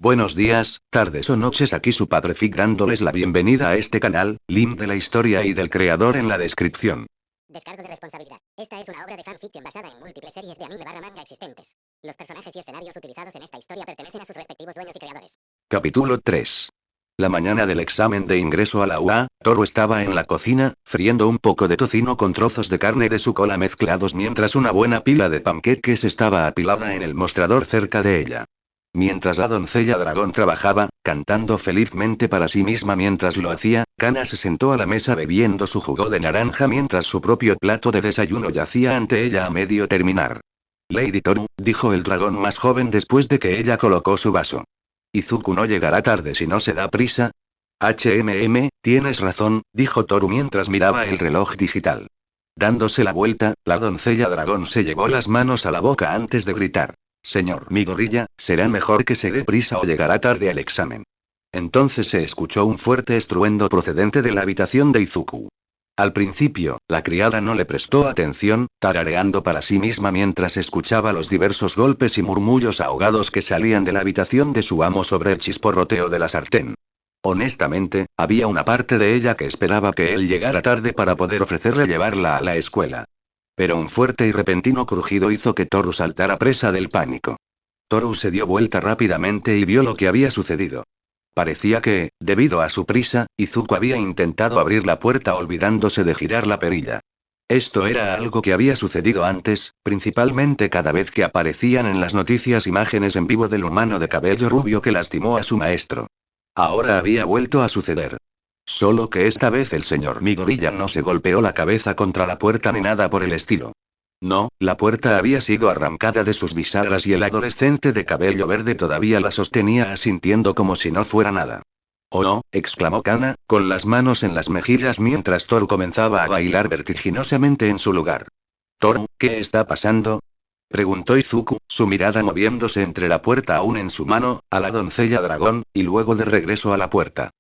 Buenos días, tardes o noches, aquí su padre Fig dándoles la bienvenida a este canal, link de la historia y del creador en la descripción. Descargo de responsabilidad. Esta es una obra de fanfiction basada en múltiples series de anime barra manga existentes. Los personajes y escenarios utilizados en esta historia pertenecen a sus respectivos dueños y creadores. Capítulo 3. La mañana del examen de ingreso a la UA, Toru estaba en la cocina, friendo un poco de tocino con trozos de carne de su cola mezclados mientras una buena pila de panqueques estaba apilada en el mostrador cerca de ella. Mientras la doncella dragón trabajaba, cantando felizmente para sí misma mientras lo hacía, Kana se sentó a la mesa bebiendo su jugo de naranja mientras su propio plato de desayuno yacía ante ella a medio terminar. Lady Toru, dijo el dragón más joven después de que ella colocó su vaso. Izuku no llegará tarde si no se da prisa. Tienes razón, dijo Toru mientras miraba el reloj digital. Dándose la vuelta, la doncella dragón se llevó las manos a la boca antes de gritar. Señor Midoriya, será mejor que se dé prisa o llegará tarde al examen. Entonces se escuchó un fuerte estruendo procedente de la habitación de Izuku. Al principio, la criada no le prestó atención, tarareando para sí misma mientras escuchaba los diversos golpes y murmullos ahogados que salían de la habitación de su amo sobre el chisporroteo de la sartén. Honestamente, había una parte de ella que esperaba que él llegara tarde para poder ofrecerle llevarla a la escuela. Pero un fuerte y repentino crujido hizo que Toru saltara presa del pánico. Toru se dio vuelta rápidamente y vio lo que había sucedido. Parecía que, debido a su prisa, Izuku había intentado abrir la puerta olvidándose de girar la perilla. Esto era algo que había sucedido antes, principalmente cada vez que aparecían en las noticias imágenes en vivo del humano de cabello rubio que lastimó a su maestro. Ahora había vuelto a suceder. Solo que esta vez el señor Midoriya no se golpeó la cabeza contra la puerta ni nada por el estilo. No, la puerta había sido arrancada de sus bisagras y el adolescente de cabello verde todavía la sostenía asintiendo como si no fuera nada. «Oh no», exclamó Kana, con las manos en las mejillas mientras Toru comenzaba a bailar vertiginosamente en su lugar. «Toru, ¿qué está pasando?», preguntó Izuku, su mirada moviéndose entre la puerta aún en su mano, a la doncella dragón, y luego de regreso a la puerta.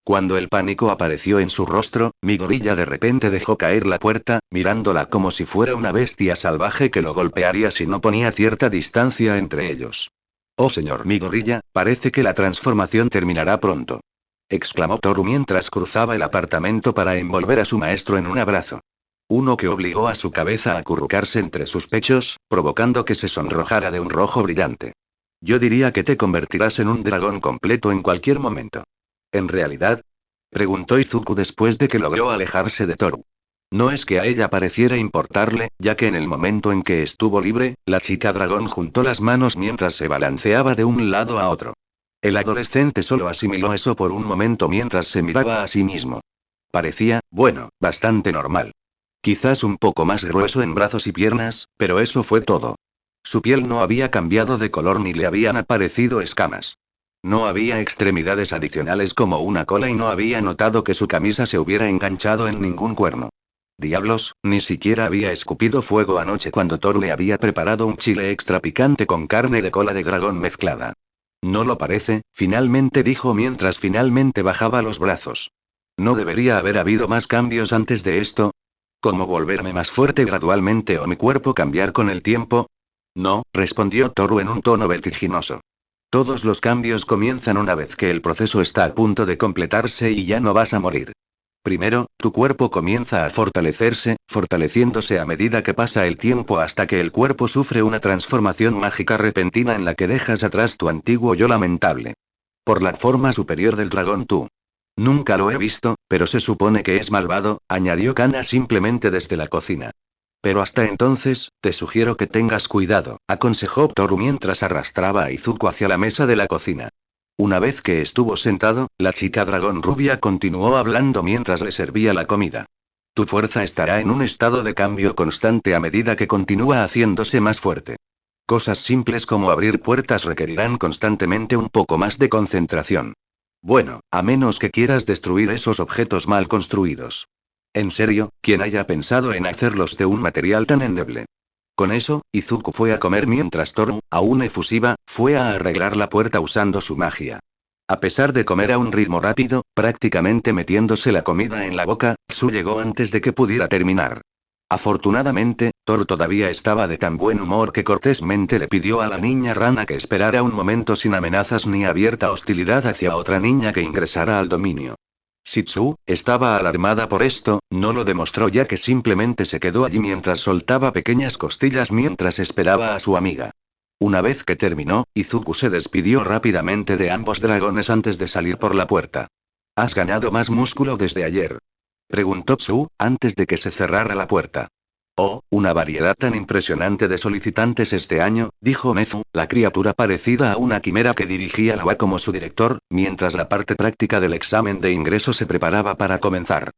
Cuando el pánico apareció en su rostro, Midoriya de repente dejó caer la puerta, mirándola como si fuera una bestia salvaje que lo golpearía si no ponía cierta distancia entre ellos. «Oh señor Midoriya, parece que la transformación terminará pronto», exclamó Toru mientras cruzaba el apartamento para envolver a su maestro en un abrazo. Uno que obligó a su cabeza a acurrucarse entre sus pechos, provocando que se sonrojara de un rojo brillante. «Yo diría que te convertirás en un dragón completo en cualquier momento». ¿En realidad?, preguntó Izuku después de que logró alejarse de Toru. No es que a ella pareciera importarle, ya que en el momento en que estuvo libre, la chica dragón juntó las manos mientras se balanceaba de un lado a otro. El adolescente solo asimiló eso por un momento mientras se miraba a sí mismo. Parecía, bueno, bastante normal. Quizás un poco más grueso en brazos y piernas, pero eso fue todo. Su piel no había cambiado de color ni le habían aparecido escamas. No había extremidades adicionales como una cola y no había notado que su camisa se hubiera enganchado en ningún cuerno. Diablos, ni siquiera había escupido fuego anoche cuando Toru le había preparado un chile extra picante con carne de cola de dragón mezclada. «¿No lo parece?», finalmente dijo mientras finalmente bajaba los brazos. «¿No debería haber habido más cambios antes de esto? ¿Cómo volverme más fuerte gradualmente o mi cuerpo cambiar con el tiempo?» «No», respondió Toru en un tono vertiginoso. «Todos los cambios comienzan una vez que el proceso está a punto de completarse y ya no vas a morir. Primero, tu cuerpo comienza a fortalecerse, fortaleciéndose a medida que pasa el tiempo hasta que el cuerpo sufre una transformación mágica repentina en la que dejas atrás tu antiguo yo lamentable. Por la forma superior del dragón tú. Nunca lo he visto, pero se supone que es malvado», añadió Kana simplemente desde la cocina. «Pero hasta entonces, te sugiero que tengas cuidado», aconsejó Toru mientras arrastraba a Izuku hacia la mesa de la cocina. Una vez que estuvo sentado, la chica dragón rubia continuó hablando mientras le servía la comida. «Tu fuerza estará en un estado de cambio constante a medida que continúa haciéndose más fuerte. Cosas simples como abrir puertas requerirán constantemente un poco más de concentración. Bueno, a menos que quieras destruir esos objetos mal construidos. En serio, ¿quién haya pensado en hacerlos de un material tan endeble?». Con eso, Izuku fue a comer mientras Toru, aún efusiva, fue a arreglar la puerta usando su magia. A pesar de comer a un ritmo rápido, prácticamente metiéndose la comida en la boca, Tsu llegó antes de que pudiera terminar. Afortunadamente, Thor todavía estaba de tan buen humor que cortésmente le pidió a la niña rana que esperara un momento sin amenazas ni abierta hostilidad hacia otra niña que ingresara al dominio. Shitsu estaba alarmada por esto, no lo demostró ya que simplemente se quedó allí mientras soltaba pequeñas costillas mientras esperaba a su amiga. Una vez que terminó, Izuku se despidió rápidamente de ambos dragones antes de salir por la puerta. ¿Has ganado más músculo desde ayer?, preguntó Tsu, antes de que se cerrara la puerta. Oh, una variedad tan impresionante de solicitantes este año, dijo Nezu, la criatura parecida a una quimera que dirigía la UA como su director, mientras la parte práctica del examen de ingreso se preparaba para comenzar.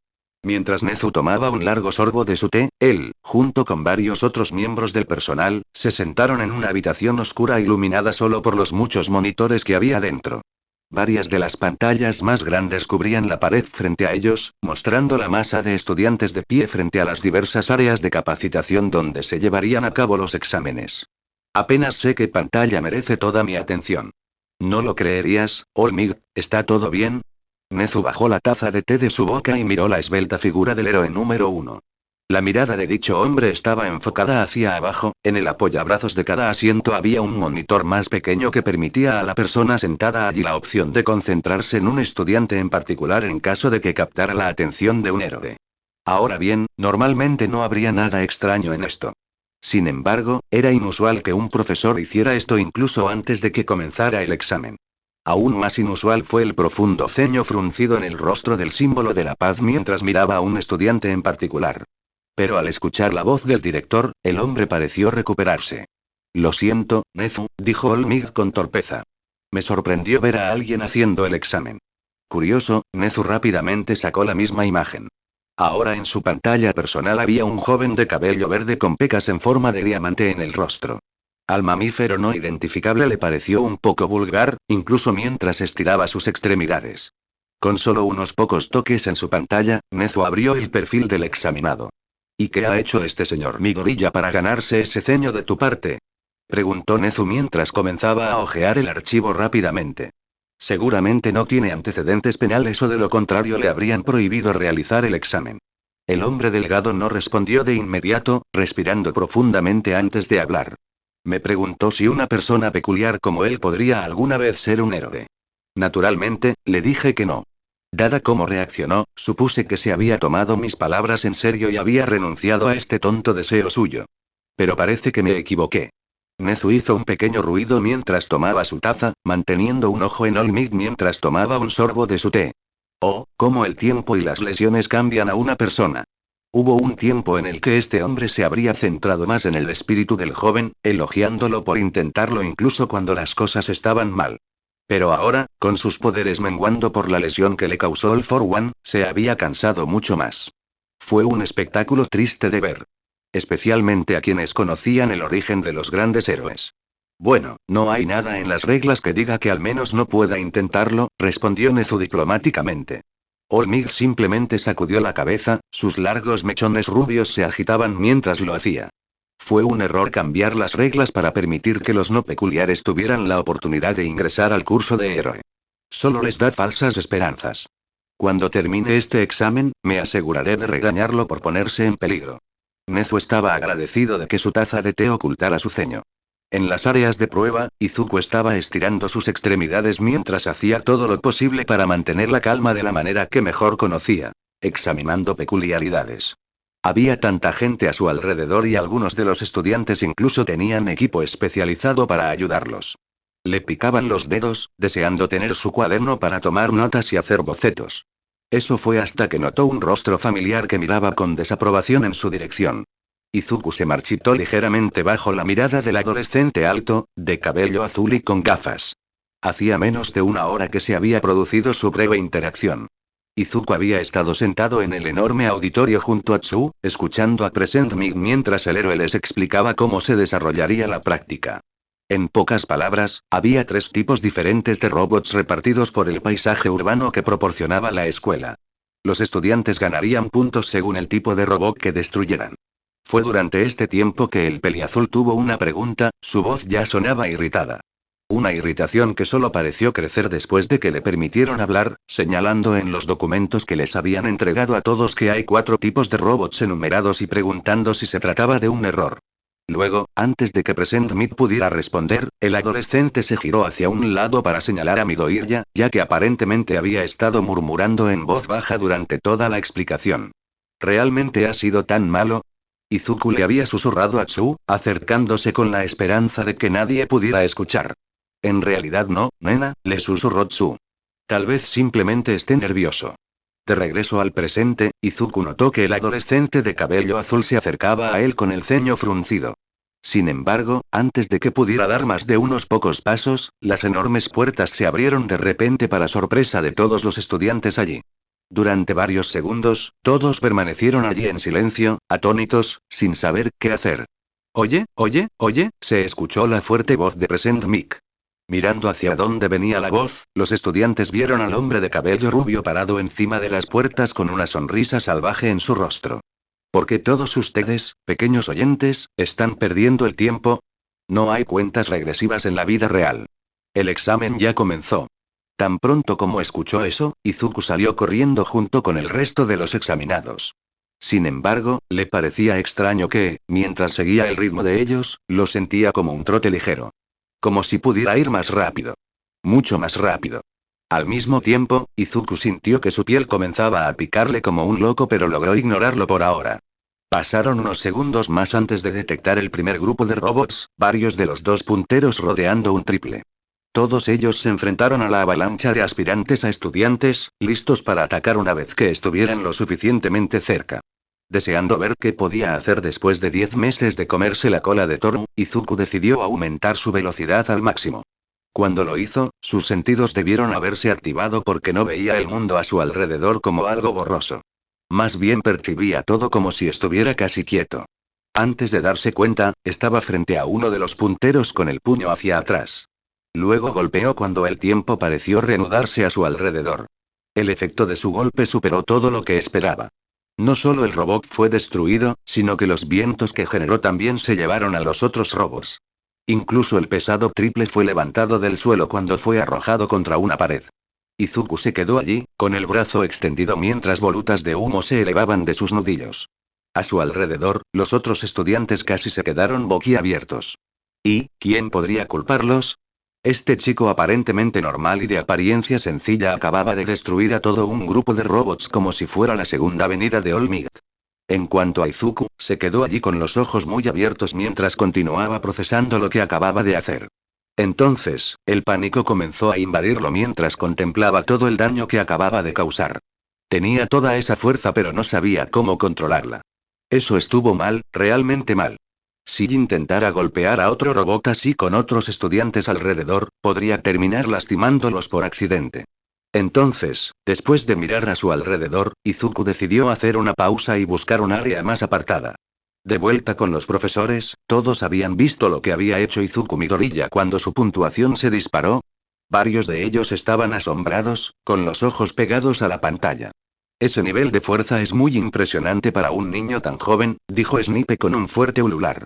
Mientras Nezu tomaba un largo sorbo de su té, él, junto con varios otros miembros del personal, se sentaron en una habitación oscura iluminada solo por los muchos monitores que había dentro. Varias de las pantallas más grandes cubrían la pared frente a ellos, mostrando la masa de estudiantes de pie frente a las diversas áreas de capacitación donde se llevarían a cabo los exámenes. Apenas sé qué pantalla merece toda mi atención. ¿No lo creerías, Olmig? ¿Está todo bien? Nezu bajó la taza de té de su boca y miró la esbelta figura del héroe número 1. La mirada de dicho hombre estaba enfocada hacia abajo, en el apoyabrazos de cada asiento había un monitor más pequeño que permitía a la persona sentada allí la opción de concentrarse en un estudiante en particular en caso de que captara la atención de un héroe. Ahora bien, normalmente no habría nada extraño en esto. Sin embargo, era inusual que un profesor hiciera esto incluso antes de que comenzara el examen. Aún más inusual fue el profundo ceño fruncido en el rostro del símbolo de la paz mientras miraba a un estudiante en particular. Pero al escuchar la voz del director, el hombre pareció recuperarse. Lo siento, Nezu, dijo Olmig con torpeza. Me sorprendió ver a alguien haciendo el examen. Curioso, Nezu rápidamente sacó la misma imagen. Ahora en su pantalla personal había un joven de cabello verde con pecas en forma de diamante en el rostro. Al mamífero no identificable le pareció un poco vulgar, incluso mientras estiraba sus extremidades. Con solo unos pocos toques en su pantalla, Nezu abrió el perfil del examinado. ¿Y qué ha hecho este señor mi gorilla para ganarse ese ceño de tu parte?, preguntó Nezu mientras comenzaba a hojear el archivo rápidamente. Seguramente no tiene antecedentes penales o de lo contrario le habrían prohibido realizar el examen. El hombre delgado no respondió de inmediato, respirando profundamente antes de hablar. Me preguntó si una persona peculiar como él podría alguna vez ser un héroe. Naturalmente, le dije que no. Dada cómo reaccionó, supuse que se había tomado mis palabras en serio y había renunciado a este tonto deseo suyo. Pero parece que me equivoqué. Nezu hizo un pequeño ruido mientras tomaba su taza, manteniendo un ojo en Olmig mientras tomaba un sorbo de su té. Oh, cómo el tiempo y las lesiones cambian a una persona. Hubo un tiempo en el que este hombre se habría centrado más en el espíritu del joven, elogiándolo por intentarlo incluso cuando las cosas estaban mal. Pero ahora, con sus poderes menguando por la lesión que le causó el For One, se había cansado mucho más. Fue un espectáculo triste de ver. Especialmente a quienes conocían el origen de los grandes héroes. Bueno, no hay nada en las reglas que diga que al menos no pueda intentarlo, respondió Nezu diplomáticamente. Olmig simplemente sacudió la cabeza, sus largos mechones rubios se agitaban mientras lo hacía. Fue un error cambiar las reglas para permitir que los no peculiares tuvieran la oportunidad de ingresar al curso de héroe. Solo les da falsas esperanzas. Cuando termine este examen, me aseguraré de regañarlo por ponerse en peligro. Nezu estaba agradecido de que su taza de té ocultara su ceño. En las áreas de prueba, Izuku estaba estirando sus extremidades mientras hacía todo lo posible para mantener la calma de la manera que mejor conocía, examinando peculiaridades. Había tanta gente a su alrededor y algunos de los estudiantes incluso tenían equipo especializado para ayudarlos. Le picaban los dedos, deseando tener su cuaderno para tomar notas y hacer bocetos. Eso fue hasta que notó un rostro familiar que miraba con desaprobación en su dirección. Izuku se marchitó ligeramente bajo la mirada del adolescente alto, de cabello azul y con gafas. Hacía menos de una hora que se había producido su breve interacción. Izuku había estado sentado en el enorme auditorio junto a Tsu, escuchando a Present Mig mientras el héroe les explicaba cómo se desarrollaría la práctica. En pocas palabras, había 3 tipos diferentes de robots repartidos por el paisaje urbano que proporcionaba la escuela. Los estudiantes ganarían puntos según el tipo de robot que destruyeran. Fue durante este tiempo que el peliazul tuvo una pregunta, su voz ya sonaba irritada. Una irritación que solo pareció crecer después de que le permitieron hablar, señalando en los documentos que les habían entregado a todos que hay 4 tipos de robots enumerados y preguntando si se trataba de un error. Luego, antes de que Present Mick pudiera responder, el adolescente se giró hacia un lado para señalar a Midoriya, ya que aparentemente había estado murmurando en voz baja durante toda la explicación. ¿Realmente ha sido tan malo? Izuku le había susurrado a Tsu, acercándose con la esperanza de que nadie pudiera escuchar. En realidad no, nena, le susurró Tsu. Tal vez simplemente esté nervioso. De regreso al presente, Izuku notó que el adolescente de cabello azul se acercaba a él con el ceño fruncido. Sin embargo, antes de que pudiera dar más de unos pocos pasos, las enormes puertas se abrieron de repente para sorpresa de todos los estudiantes allí. Durante varios segundos, todos permanecieron allí en silencio, atónitos, sin saber qué hacer. Oye, oye, oye, se escuchó la fuerte voz de Present Mick. Mirando hacia donde venía la voz, los estudiantes vieron al hombre de cabello rubio parado encima de las puertas con una sonrisa salvaje en su rostro. ¿Por qué todos ustedes, pequeños oyentes, están perdiendo el tiempo? No hay cuentas regresivas en la vida real. El examen ya comenzó. Tan pronto como escuchó eso, Izuku salió corriendo junto con el resto de los examinados. Sin embargo, le parecía extraño que, mientras seguía el ritmo de ellos, lo sentía como un trote ligero. Como si pudiera ir más rápido. Mucho más rápido. Al mismo tiempo, Izuku sintió que su piel comenzaba a picarle como un loco, pero logró ignorarlo por ahora. Pasaron unos segundos más antes de detectar el primer grupo de robots, varios de los 2 punteros rodeando un triple. Todos ellos se enfrentaron a la avalancha de aspirantes a estudiantes, listos para atacar una vez que estuvieran lo suficientemente cerca. Deseando ver qué podía hacer después de 10 meses de comerse la cola de Toru, Izuku decidió aumentar su velocidad al máximo. Cuando lo hizo, sus sentidos debieron haberse activado porque no veía el mundo a su alrededor como algo borroso. Más bien percibía todo como si estuviera casi quieto. Antes de darse cuenta, estaba frente a uno de los punteros con el puño hacia atrás. Luego golpeó cuando el tiempo pareció reanudarse a su alrededor. El efecto de su golpe superó todo lo que esperaba. No solo el robot fue destruido, sino que los vientos que generó también se llevaron a los otros robots. Incluso el pesado triple fue levantado del suelo cuando fue arrojado contra una pared. Izuku se quedó allí, con el brazo extendido mientras volutas de humo se elevaban de sus nudillos. A su alrededor, los otros estudiantes casi se quedaron boquiabiertos. ¿Y quién podría culparlos? Este chico aparentemente normal y de apariencia sencilla acababa de destruir a todo un grupo de robots como si fuera la segunda venida de All Might. En cuanto a Izuku, se quedó allí con los ojos muy abiertos mientras continuaba procesando lo que acababa de hacer. Entonces, el pánico comenzó a invadirlo mientras contemplaba todo el daño que acababa de causar. Tenía toda esa fuerza pero no sabía cómo controlarla. Eso estuvo mal, realmente mal. Si intentara golpear a otro robot así con otros estudiantes alrededor, podría terminar lastimándolos por accidente. Entonces, después de mirar a su alrededor, Izuku decidió hacer una pausa y buscar un área más apartada. De vuelta con los profesores, todos habían visto lo que había hecho Izuku Midoriya cuando su puntuación se disparó. Varios de ellos estaban asombrados, con los ojos pegados a la pantalla. Ese nivel de fuerza es muy impresionante para un niño tan joven, dijo Snipe con un fuerte ulular.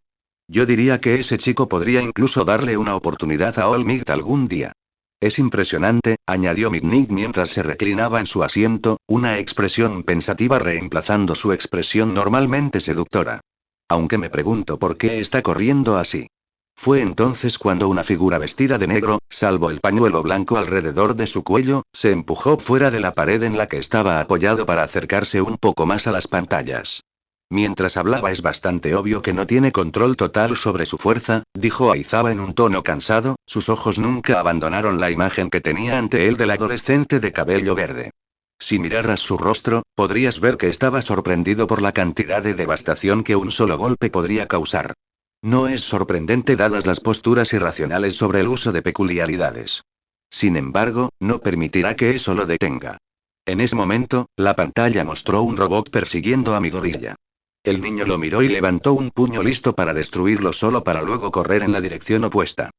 Yo diría que ese chico podría incluso darle una oportunidad a All Might algún día. Es impresionante, añadió Midnight mientras se reclinaba en su asiento, una expresión pensativa reemplazando su expresión normalmente seductora. Aunque me pregunto por qué está corriendo así. Fue entonces cuando una figura vestida de negro, salvo el pañuelo blanco alrededor de su cuello, se empujó fuera de la pared en la que estaba apoyado para acercarse un poco más a las pantallas. Mientras hablaba es bastante obvio que no tiene control total sobre su fuerza, dijo Aizawa en un tono cansado, sus ojos nunca abandonaron la imagen que tenía ante él del adolescente de cabello verde. Si miraras su rostro, podrías ver que estaba sorprendido por la cantidad de devastación que un solo golpe podría causar. No es sorprendente dadas las posturas irracionales sobre el uso de peculiaridades. Sin embargo, no permitirá que eso lo detenga. En ese momento, la pantalla mostró un robot persiguiendo a Midoriya. El niño lo miró y levantó un puño listo para destruirlo solo para luego correr en la dirección opuesta.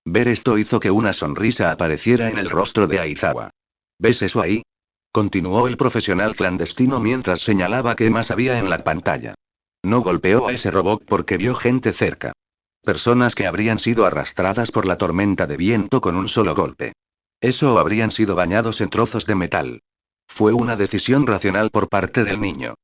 Ver esto hizo que una sonrisa apareciera en el rostro de Aizawa. ¿Ves eso ahí? Continuó el profesional clandestino mientras señalaba qué más había en la pantalla. No golpeó a ese robot porque vio gente cerca. Personas que habrían sido arrastradas por la tormenta de viento con un solo golpe. Eso o habrían sido bañados en trozos de metal. Fue una decisión racional por parte del niño.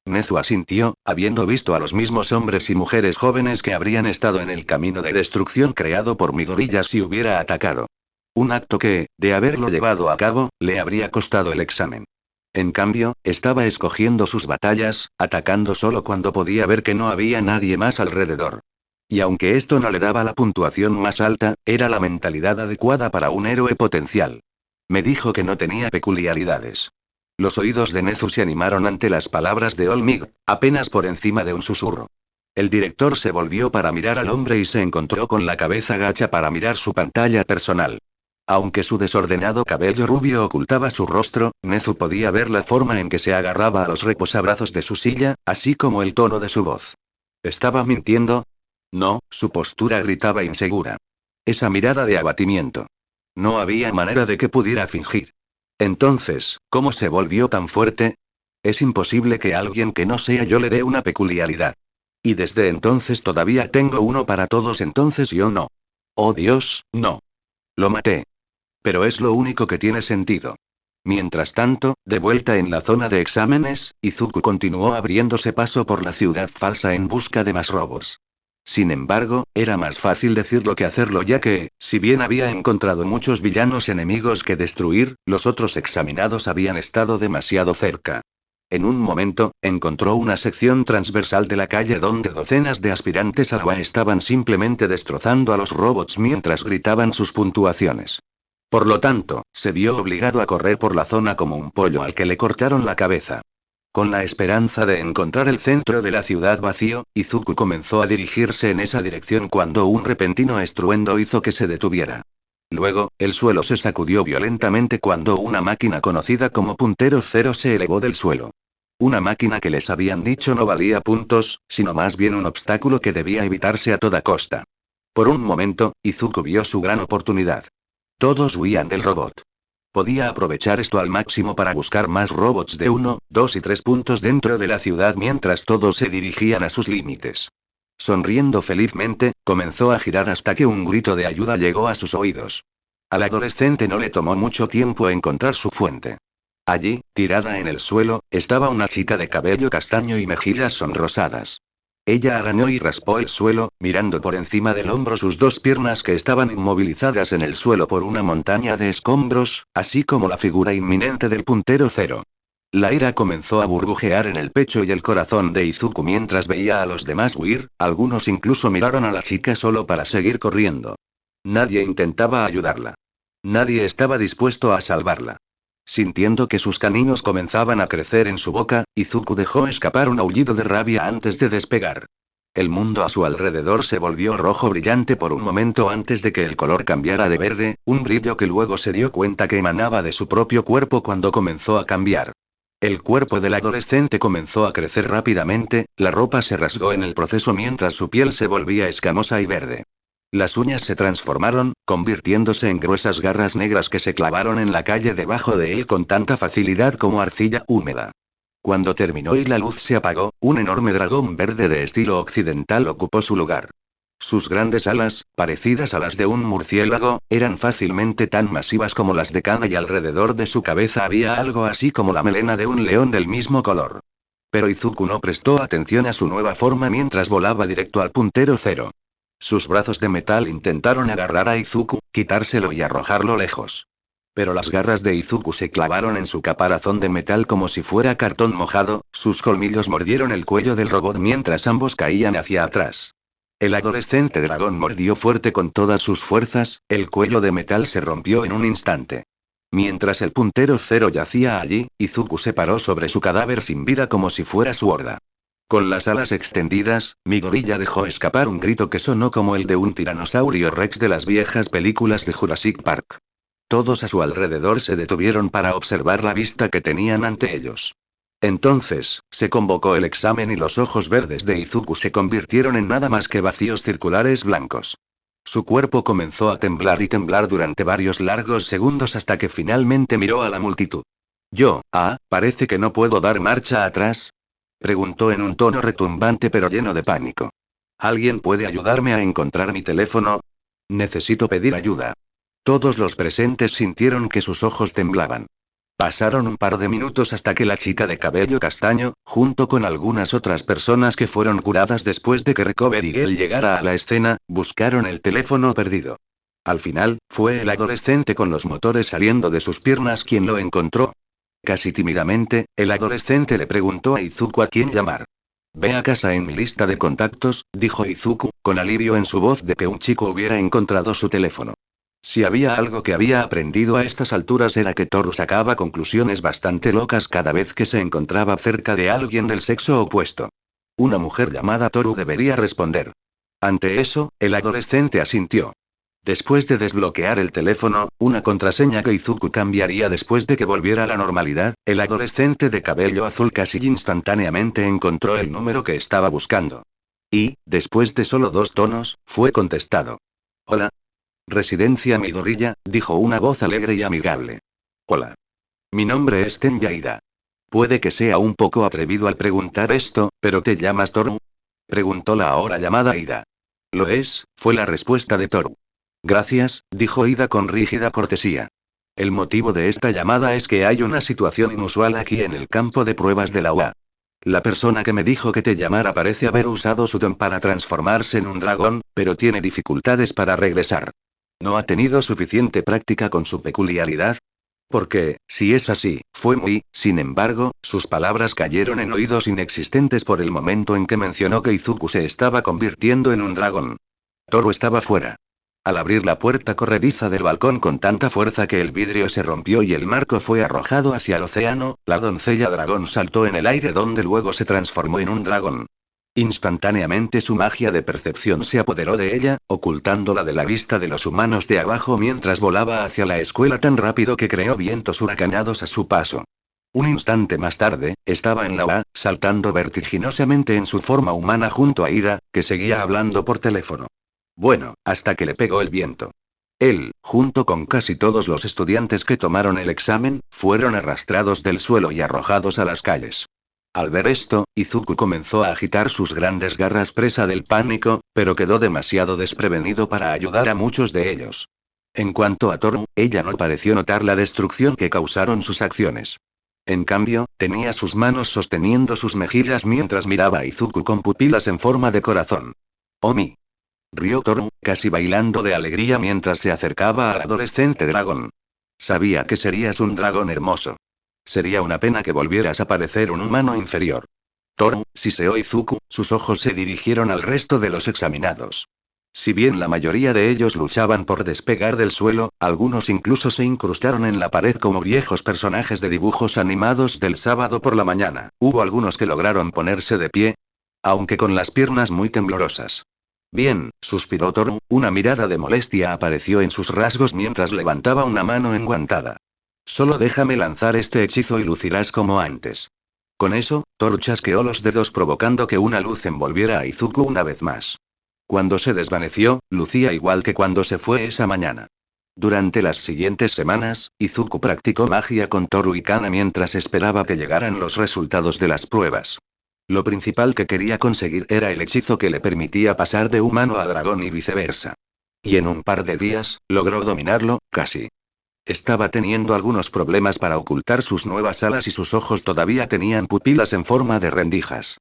Nezu asintió, habiendo visto a los mismos hombres y mujeres jóvenes que habrían estado en el camino de destrucción creado por Midoriya si hubiera atacado. Un acto que, de haberlo llevado a cabo, le habría costado el examen. En cambio, estaba escogiendo sus batallas, atacando solo cuando podía ver que no había nadie más alrededor. Y aunque esto no le daba la puntuación más alta, era la mentalidad adecuada para un héroe potencial. Me dijo que no tenía peculiaridades. Los oídos de Nezu se animaron ante las palabras de Olmig, apenas por encima de un susurro. El director se volvió para mirar al hombre y se encontró con la cabeza gacha para mirar su pantalla personal. Aunque su desordenado cabello rubio ocultaba su rostro, Nezu podía ver la forma en que se agarraba a los reposabrazos de su silla, así como el tono de su voz. ¿Estaba mintiendo? No, su postura gritaba insegura. Esa mirada de abatimiento. No había manera de que pudiera fingir. Entonces, ¿cómo se volvió tan fuerte? Es imposible que alguien que no sea yo le dé una peculiaridad. Y desde entonces todavía tengo uno para todos, entonces yo no. Oh Dios, no. Lo maté. Pero es lo único que tiene sentido. Mientras tanto, de vuelta en la zona de exámenes, Izuku continuó abriéndose paso por la ciudad falsa en busca de más robots. Sin embargo, era más fácil decirlo que hacerlo ya que, si bien había encontrado muchos villanos enemigos que destruir, los otros examinados habían estado demasiado cerca. En un momento, encontró una sección transversal de la calle donde docenas de aspirantes al UA estaban simplemente destrozando a los robots mientras gritaban sus puntuaciones. Por lo tanto, se vio obligado a correr por la zona como un pollo al que le cortaron la cabeza. Con la esperanza de encontrar el centro de la ciudad vacío, Izuku comenzó a dirigirse en esa dirección cuando un repentino estruendo hizo que se detuviera. Luego, el suelo se sacudió violentamente cuando una máquina conocida como Punteros Cero se elevó del suelo. Una máquina que les habían dicho no valía puntos, sino más bien un obstáculo que debía evitarse a toda costa. Por un momento, Izuku vio su gran oportunidad. Todos huían del robot. Podía aprovechar esto al máximo para buscar más robots de 1, 2 y 3 puntos dentro de la ciudad mientras todos se dirigían a sus límites. Sonriendo felizmente, comenzó a girar hasta que un grito de ayuda llegó a sus oídos. Al adolescente no le tomó mucho tiempo encontrar su fuente. Allí, tirada en el suelo, estaba una chica de cabello castaño y mejillas sonrosadas. Ella arañó y raspó el suelo, mirando por encima del hombro sus dos piernas que estaban inmovilizadas en el suelo por una montaña de escombros, así como la figura inminente del puntero cero. La ira comenzó a burbujear en el pecho y el corazón de Izuku mientras veía a los demás huir, algunos incluso miraron a la chica solo para seguir corriendo. Nadie intentaba ayudarla. Nadie estaba dispuesto a salvarla. Sintiendo que sus caninos comenzaban a crecer en su boca, Izuku dejó escapar un aullido de rabia antes de despegar. El mundo a su alrededor se volvió rojo brillante por un momento antes de que el color cambiara de verde, un brillo que luego se dio cuenta que emanaba de su propio cuerpo cuando comenzó a cambiar. El cuerpo del adolescente comenzó a crecer rápidamente, la ropa se rasgó en el proceso mientras su piel se volvía escamosa y verde. Las uñas se transformaron, convirtiéndose en gruesas garras negras que se clavaron en la calle debajo de él con tanta facilidad como arcilla húmeda. Cuando terminó y la luz se apagó, un enorme dragón verde de estilo occidental ocupó su lugar. Sus grandes alas, parecidas a las de un murciélago, eran fácilmente tan masivas como las de Kana y alrededor de su cabeza había algo así como la melena de un león del mismo color. Pero Izuku no prestó atención a su nueva forma mientras volaba directo al puntero cero. Sus brazos de metal intentaron agarrar a Izuku, quitárselo y arrojarlo lejos. Pero las garras de Izuku se clavaron en su caparazón de metal como si fuera cartón mojado, sus colmillos mordieron el cuello del robot mientras ambos caían hacia atrás. El adolescente dragón mordió fuerte con todas sus fuerzas, el cuello de metal se rompió en un instante. Mientras el puntero cero yacía allí, Izuku se paró sobre su cadáver sin vida como si fuera su horda. Con las alas extendidas, Midoriya dejó escapar un grito que sonó como el de un tiranosaurio rex de las viejas películas de Jurassic Park. Todos a su alrededor se detuvieron para observar la vista que tenían ante ellos. Entonces, se convocó el examen y los ojos verdes de Izuku se convirtieron en nada más que vacíos circulares blancos. Su cuerpo comenzó a temblar y temblar durante varios largos segundos hasta que finalmente miró a la multitud. Parece que no puedo dar marcha atrás. Preguntó en un tono retumbante pero lleno de pánico. ¿Alguien puede ayudarme a encontrar mi teléfono? Necesito pedir ayuda. Todos los presentes sintieron que sus ojos temblaban. Pasaron un par de minutos hasta que la chica de cabello castaño, junto con algunas otras personas que fueron curadas después de que Recovery Girl llegara a la escena, buscaron el teléfono perdido. Al final, fue el adolescente con los motores saliendo de sus piernas quien lo encontró. Casi tímidamente, el adolescente le preguntó a Izuku a quién llamar. Ve a casa en mi lista de contactos, dijo Izuku, con alivio en su voz de que un chico hubiera encontrado su teléfono. Si había algo que había aprendido a estas alturas era que Toru sacaba conclusiones bastante locas cada vez que se encontraba cerca de alguien del sexo opuesto. Una mujer llamada Toru debería responder. Ante eso, el adolescente asintió. Después de desbloquear el teléfono, una contraseña que Izuku cambiaría después de que volviera a la normalidad, el adolescente de cabello azul casi instantáneamente encontró el número que estaba buscando. Y, después de solo 2 tonos, fue contestado. Hola. Residencia Midoriya, dijo una voz alegre y amigable. Hola. Mi nombre es Tenya Ida. Puede que sea un poco atrevido al preguntar esto, pero ¿te llamas Toru? Preguntó la ahora llamada Ida. Lo es, fue la respuesta de Toru. Gracias, dijo Ida con rígida cortesía. El motivo de esta llamada es que hay una situación inusual aquí en el campo de pruebas de la UA. La persona que me dijo que te llamara parece haber usado su don para transformarse en un dragón, pero tiene dificultades para regresar. ¿No ha tenido suficiente práctica con su peculiaridad? Porque, si es así, sin embargo, sus palabras cayeron en oídos inexistentes por el momento en que mencionó que Izuku se estaba convirtiendo en un dragón. Toru estaba fuera. Al abrir la puerta corrediza del balcón con tanta fuerza que el vidrio se rompió y el marco fue arrojado hacia el océano, la doncella dragón saltó en el aire donde luego se transformó en un dragón. Instantáneamente su magia de percepción se apoderó de ella, ocultándola de la vista de los humanos de abajo mientras volaba hacia la escuela tan rápido que creó vientos huracanados a su paso. Un instante más tarde, estaba en la UA, saltando vertiginosamente en su forma humana junto a Ida, que seguía hablando por teléfono. Bueno, hasta que le pegó el viento. Él, junto con casi todos los estudiantes que tomaron el examen, fueron arrastrados del suelo y arrojados a las calles. Al ver esto, Izuku comenzó a agitar sus grandes garras presa del pánico, pero quedó demasiado desprevenido para ayudar a muchos de ellos. En cuanto a Toru, ella no pareció notar la destrucción que causaron sus acciones. En cambio, tenía sus manos sosteniendo sus mejillas mientras miraba a Izuku con pupilas en forma de corazón. Omi. Rió Toru, casi bailando de alegría mientras se acercaba al adolescente dragón. Sabía que serías un dragón hermoso. Sería una pena que volvieras a parecer un humano inferior. Toru, siseó Izuku, sus ojos se dirigieron al resto de los examinados. Si bien la mayoría de ellos luchaban por despegar del suelo, algunos incluso se incrustaron en la pared como viejos personajes de dibujos animados del sábado por la mañana, hubo algunos que lograron ponerse de pie, aunque con las piernas muy temblorosas. Bien, suspiró Toru, una mirada de molestia apareció en sus rasgos mientras levantaba una mano enguantada. Solo déjame lanzar este hechizo y lucirás como antes. Con eso, Toru chasqueó los dedos provocando que una luz envolviera a Izuku una vez más. Cuando se desvaneció, lucía igual que cuando se fue esa mañana. Durante las siguientes semanas, Izuku practicó magia con Toru y Kana mientras esperaba que llegaran los resultados de las pruebas. Lo principal que quería conseguir era el hechizo que le permitía pasar de humano a dragón y viceversa. Y en un par de días, logró dominarlo, casi. Estaba teniendo algunos problemas para ocultar sus nuevas alas y sus ojos todavía tenían pupilas en forma de rendijas.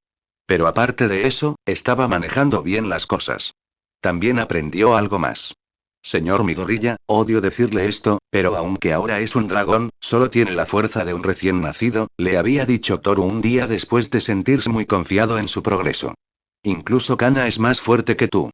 Pero aparte de eso, estaba manejando bien las cosas. También aprendió algo más. Señor Midoriya, odio decirle esto, pero aunque ahora es un dragón, solo tiene la fuerza de un recién nacido, le había dicho Toru un día después de sentirse muy confiado en su progreso. Incluso Kana es más fuerte que tú.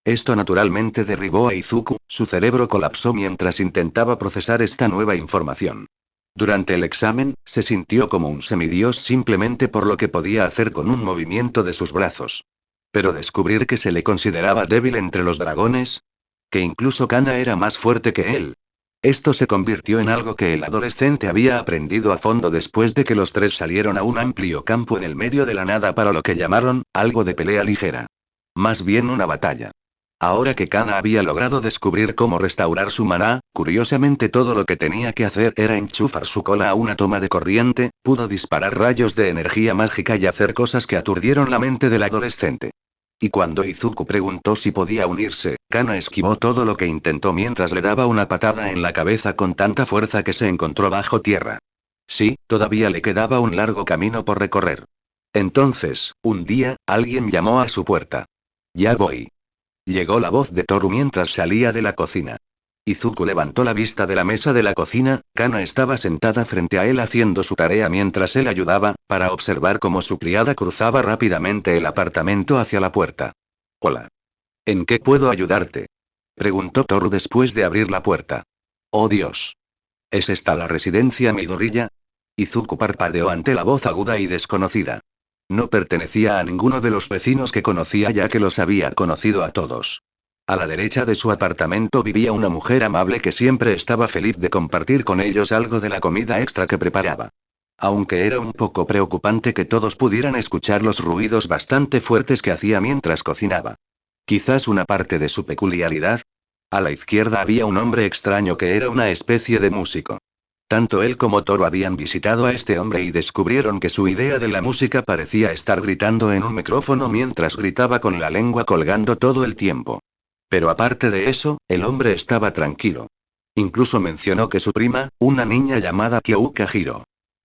Esto naturalmente derribó a Izuku, su cerebro colapsó mientras intentaba procesar esta nueva información. Durante el examen, se sintió como un semidios simplemente por lo que podía hacer con un movimiento de sus brazos. Pero descubrir que se le consideraba débil entre los dragones, que incluso Kana era más fuerte que él. Esto se convirtió en algo que el adolescente había aprendido a fondo después de que los tres salieron a un amplio campo en el medio de la nada para lo que llamaron, algo de pelea ligera. Más bien una batalla. Ahora que Kana había logrado descubrir cómo restaurar su maná, curiosamente todo lo que tenía que hacer era enchufar su cola a una toma de corriente, pudo disparar rayos de energía mágica y hacer cosas que aturdieron la mente del adolescente. Y cuando Izuku preguntó si podía unirse, Kana esquivó todo lo que intentó mientras le daba una patada en la cabeza con tanta fuerza que se encontró bajo tierra. Sí, todavía le quedaba un largo camino por recorrer. Entonces, un día, alguien llamó a su puerta. Ya voy. Llegó la voz de Toru mientras salía de la cocina. Izuku levantó la vista de la mesa de la cocina. Kana estaba sentada frente a él haciendo su tarea mientras él ayudaba, para observar cómo su criada cruzaba rápidamente el apartamento hacia la puerta. Hola. ¿En qué puedo ayudarte? Preguntó Toru después de abrir la puerta. Oh Dios. ¿Es esta la residencia Midoriya? Izuku parpadeó ante la voz aguda y desconocida. No pertenecía a ninguno de los vecinos que conocía ya que los había conocido a todos. A la derecha de su apartamento vivía una mujer amable que siempre estaba feliz de compartir con ellos algo de la comida extra que preparaba. Aunque era un poco preocupante que todos pudieran escuchar los ruidos bastante fuertes que hacía mientras cocinaba. Quizás una parte de su peculiaridad. A la izquierda había un hombre extraño que era una especie de músico. Tanto él como Toru habían visitado a este hombre y descubrieron que su idea de la música parecía estar gritando en un micrófono mientras gritaba con la lengua colgando todo el tiempo. Pero aparte de eso, el hombre estaba tranquilo. Incluso mencionó que su prima, una niña llamada Kyouka Hiro.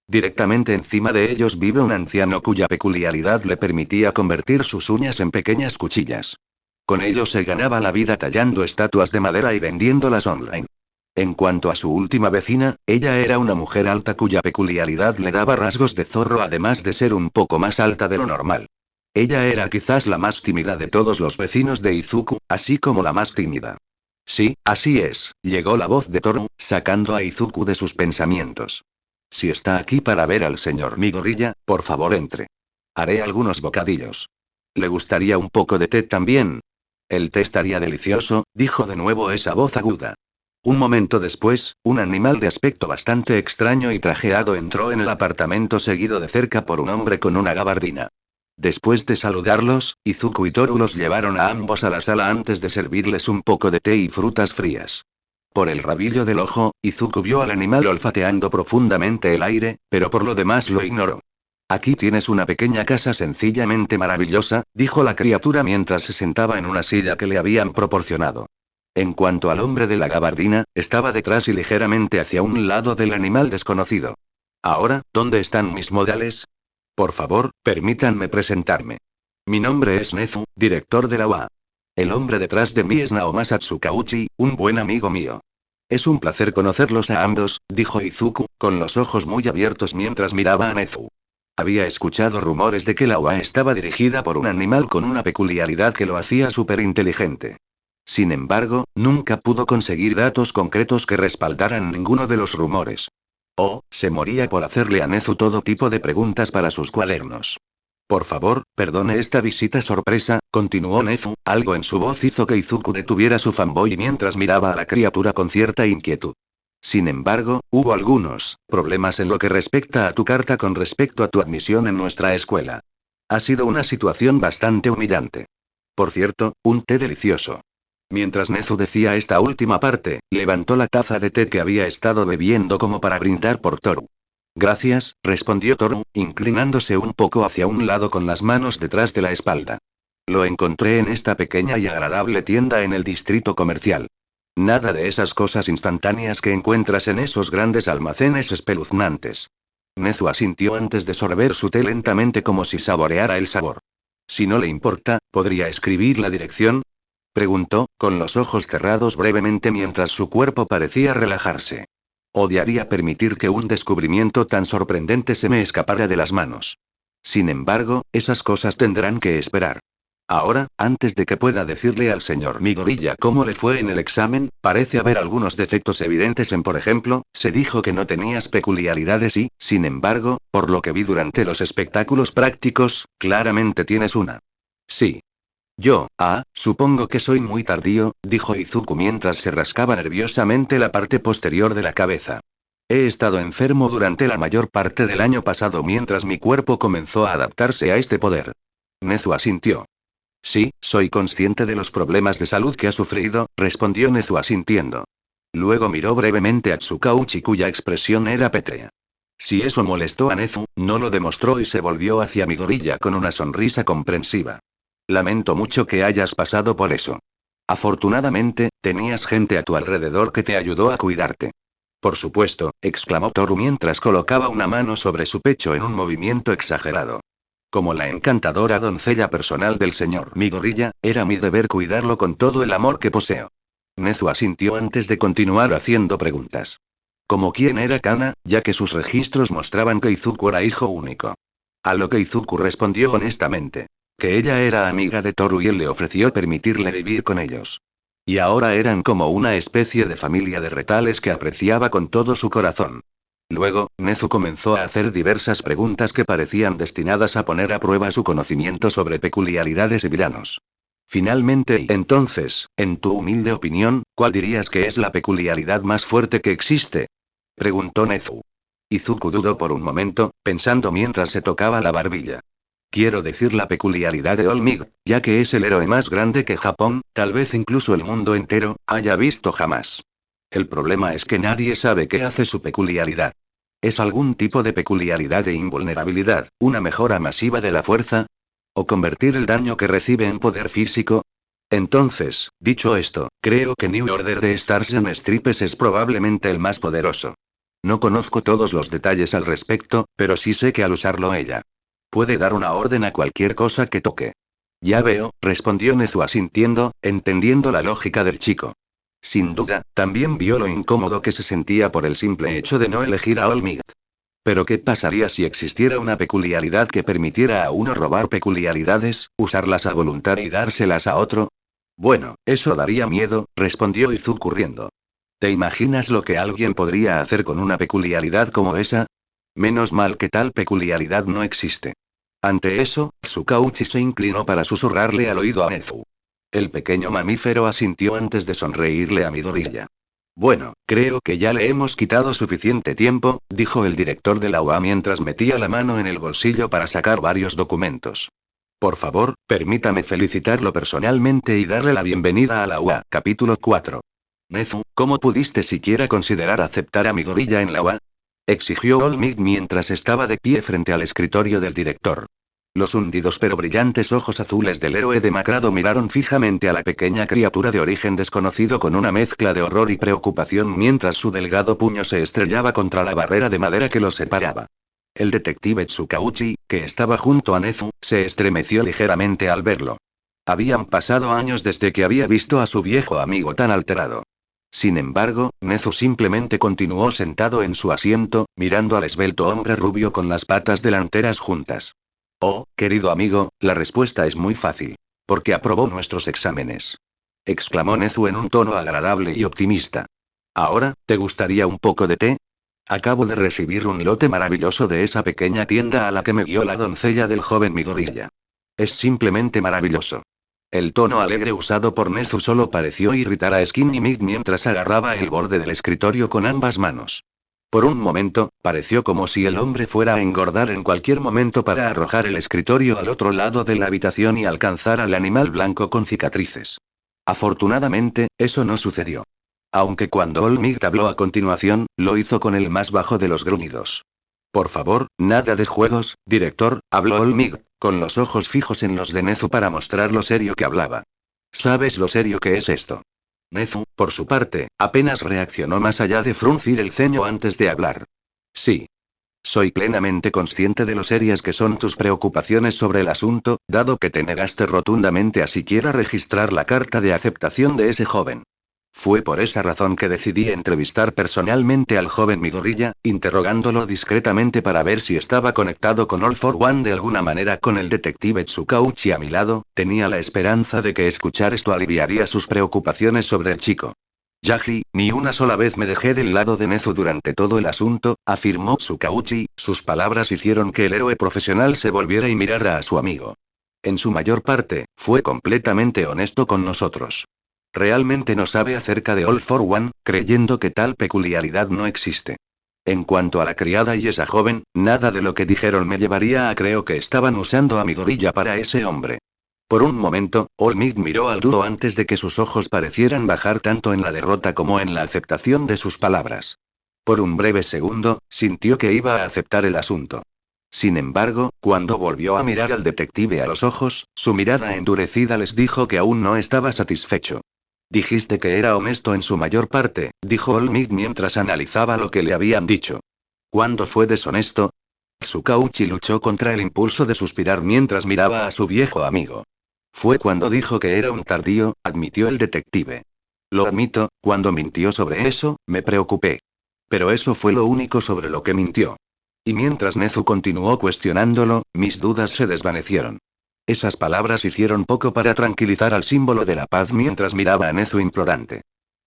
Directamente encima de ellos vive un anciano cuya peculiaridad le permitía convertir sus uñas en pequeñas cuchillas. Con ello se ganaba la vida tallando estatuas de madera y vendiéndolas online. En cuanto a su última vecina, ella era una mujer alta cuya peculiaridad le daba rasgos de zorro además de ser un poco más alta de lo normal. Ella era quizás la más tímida de todos los vecinos de Izuku, así como la más tímida. Sí, así es, llegó la voz de Toru, sacando a Izuku de sus pensamientos. Si está aquí para ver al señor Midoriya, por favor entre. Haré algunos bocadillos. ¿Le gustaría un poco de té también? El té estaría delicioso, dijo de nuevo esa voz aguda. Un momento después, un animal de aspecto bastante extraño y trajeado entró en el apartamento seguido de cerca por un hombre con una gabardina. Después de saludarlos, Izuku y Toru los llevaron a ambos a la sala antes de servirles un poco de té y frutas frías. Por el rabillo del ojo, Izuku vio al animal olfateando profundamente el aire, pero por lo demás lo ignoró. Aquí tienes una pequeña casa sencillamente maravillosa, dijo la criatura mientras se sentaba en una silla que le habían proporcionado. En cuanto al hombre de la gabardina, estaba detrás y ligeramente hacia un lado del animal desconocido. Ahora, ¿dónde están mis modales? Por favor, permítanme presentarme. Mi nombre es Nezu, director de la UA. El hombre detrás de mí es Naomasa Tsukauchi, un buen amigo mío. Es un placer conocerlos a ambos, dijo Izuku, con los ojos muy abiertos mientras miraba a Nezu. Había escuchado rumores de que la UA estaba dirigida por un animal con una peculiaridad que lo hacía súper inteligente. Sin embargo, nunca pudo conseguir datos concretos que respaldaran ninguno de los rumores. Se moría por hacerle a Nezu todo tipo de preguntas para sus cuadernos. Por favor, perdone esta visita sorpresa, continuó Nezu, algo en su voz hizo que Izuku detuviera su fanboy mientras miraba a la criatura con cierta inquietud. Sin embargo, hubo algunos problemas en lo que respecta a tu carta con respecto a tu admisión en nuestra escuela. Ha sido una situación bastante humillante. Por cierto, un té delicioso. Mientras Nezu decía esta última parte, levantó la taza de té que había estado bebiendo como para brindar por Toru. Gracias, respondió Toru, inclinándose un poco hacia un lado con las manos detrás de la espalda. Lo encontré en esta pequeña y agradable tienda en el distrito comercial. Nada de esas cosas instantáneas que encuentras en esos grandes almacenes espeluznantes. Nezu asintió antes de sorber su té lentamente como si saboreara el sabor. Si no le importa, ¿podría escribir la dirección? Preguntó, con los ojos cerrados brevemente mientras su cuerpo parecía relajarse. Odiaría permitir que un descubrimiento tan sorprendente se me escapara de las manos. Sin embargo, esas cosas tendrán que esperar. Ahora, antes de que pueda decirle al señor Midoriya cómo le fue en el examen, parece haber algunos defectos evidentes por ejemplo, se dijo que no tenías peculiaridades y, sin embargo, por lo que vi durante los espectáculos prácticos, claramente tienes una. Sí. Supongo que soy muy tardío, dijo Izuku mientras se rascaba nerviosamente la parte posterior de la cabeza. He estado enfermo durante la mayor parte del año pasado mientras mi cuerpo comenzó a adaptarse a este poder. Nezu asintió. Sí, soy consciente de los problemas de salud que ha sufrido, respondió Nezu asintiendo. Luego miró brevemente a Tsukauchi cuya expresión era pétrea. Si eso molestó a Nezu, no lo demostró y se volvió hacia Midoriya con una sonrisa comprensiva. Lamento mucho que hayas pasado por eso. Afortunadamente, tenías gente a tu alrededor que te ayudó a cuidarte. Por supuesto, exclamó Toru mientras colocaba una mano sobre su pecho en un movimiento exagerado. Como la encantadora doncella personal del señor Midoriya, era mi deber cuidarlo con todo el amor que poseo. Nezu asintió antes de continuar haciendo preguntas. Como quién era Kana, ya que sus registros mostraban que Izuku era hijo único. A lo que Izuku respondió honestamente. Que ella era amiga de Toru y él le ofreció permitirle vivir con ellos. Y ahora eran como una especie de familia de retales que apreciaba con todo su corazón. Luego, Nezu comenzó a hacer diversas preguntas que parecían destinadas a poner a prueba su conocimiento sobre peculiaridades y villanos. Finalmente, y entonces, en tu humilde opinión, ¿cuál dirías que es la peculiaridad más fuerte que existe? Preguntó Nezu. Izuku dudó por un momento, pensando mientras se tocaba la barbilla. Quiero decir la peculiaridad de All Might, ya que es el héroe más grande que Japón, tal vez incluso el mundo entero, haya visto jamás. El problema es que nadie sabe qué hace su peculiaridad. ¿Es algún tipo de peculiaridad de invulnerabilidad, una mejora masiva de la fuerza? ¿O convertir el daño que recibe en poder físico? Entonces, dicho esto, creo que New Order de Starshine Stripes es probablemente el más poderoso. No conozco todos los detalles al respecto, pero sí sé que al usarlo ella puede dar una orden a cualquier cosa que toque. Ya veo, respondió Nezu asintiendo, entendiendo la lógica del chico. Sin duda, también vio lo incómodo que se sentía por el simple hecho de no elegir a All Might. Pero ¿qué pasaría si existiera una peculiaridad que permitiera a uno robar peculiaridades, usarlas a voluntad y dárselas a otro? Bueno, eso daría miedo, respondió Izuku riendo. ¿Te imaginas lo que alguien podría hacer con una peculiaridad como esa? Menos mal que tal peculiaridad no existe. Ante eso, Tsukauchi se inclinó para susurrarle al oído a Nezu. El pequeño mamífero asintió antes de sonreírle a Midoriya. Bueno, creo que ya le hemos quitado suficiente tiempo, dijo el director de la UA mientras metía la mano en el bolsillo para sacar varios documentos. Por favor, permítame felicitarlo personalmente y darle la bienvenida a la UA. Capítulo 4. Nezu, ¿cómo pudiste siquiera considerar aceptar a Midoriya en la UA? Exigió All Might mientras estaba de pie frente al escritorio del director. Los hundidos pero brillantes ojos azules del héroe demacrado miraron fijamente a la pequeña criatura de origen desconocido con una mezcla de horror y preocupación mientras su delgado puño se estrellaba contra la barrera de madera que los separaba. El detective Tsukauchi, que estaba junto a Nezu, se estremeció ligeramente al verlo. Habían pasado años desde que había visto a su viejo amigo tan alterado. Sin embargo, Nezu simplemente continuó sentado en su asiento, mirando al esbelto hombre rubio con las patas delanteras juntas. Oh, querido amigo, la respuesta es muy fácil. Porque aprobó nuestros exámenes. Exclamó Nezu en un tono agradable y optimista. Ahora, ¿te gustaría un poco de té? Acabo de recibir un lote maravilloso de esa pequeña tienda a la que me guió la doncella del joven Midoriya. Es simplemente maravilloso. El tono alegre usado por Nezu solo pareció irritar a Skinny Mick mientras agarraba el borde del escritorio con ambas manos. Por un momento, pareció como si el hombre fuera a engordar en cualquier momento para arrojar el escritorio al otro lado de la habitación y alcanzar al animal blanco con cicatrices. Afortunadamente, eso no sucedió. Aunque cuando All Might habló a continuación, lo hizo con el más bajo de los gruñidos. Por favor, nada de juegos, director, habló All Might, con los ojos fijos en los de Nezu para mostrar lo serio que hablaba. ¿Sabes lo serio que es esto? Nezu, por su parte, apenas reaccionó más allá de fruncir el ceño antes de hablar. Sí. Soy plenamente consciente de lo serias que son tus preocupaciones sobre el asunto, dado que te negaste rotundamente a siquiera registrar la carta de aceptación de ese joven. Fue por esa razón que decidí entrevistar personalmente al joven Midoriya, interrogándolo discretamente para ver si estaba conectado con All for One de alguna manera. Con el detective Tsukauchi a mi lado, tenía la esperanza de que escuchar esto aliviaría sus preocupaciones sobre el chico. Yaji, ni una sola vez me dejé del lado de Nezu durante todo el asunto, afirmó Tsukauchi, sus palabras hicieron que el héroe profesional se volviera y mirara a su amigo. En su mayor parte, fue completamente honesto con nosotros. Realmente no sabe acerca de All for One, creyendo que tal peculiaridad no existe. En cuanto a la criada y esa joven, nada de lo que dijeron me llevaría a creo que estaban usando a Midoriya para ese hombre. Por un momento, All Might miró al dúo antes de que sus ojos parecieran bajar tanto en la derrota como en la aceptación de sus palabras. Por un breve segundo, sintió que iba a aceptar el asunto. Sin embargo, cuando volvió a mirar al detective a los ojos, su mirada endurecida les dijo que aún no estaba satisfecho. Dijiste que era honesto en su mayor parte, dijo Olmig mientras analizaba lo que le habían dicho. ¿Cuándo fue deshonesto? Tsukauchi luchó contra el impulso de suspirar mientras miraba a su viejo amigo. Fue cuando dijo que era un tardío, admitió el detective. Lo admito, cuando mintió sobre eso, me preocupé. Pero eso fue lo único sobre lo que mintió. Y mientras Nezu continuó cuestionándolo, mis dudas se desvanecieron. Esas palabras hicieron poco para tranquilizar al símbolo de la paz mientras miraba a Nezu implorante.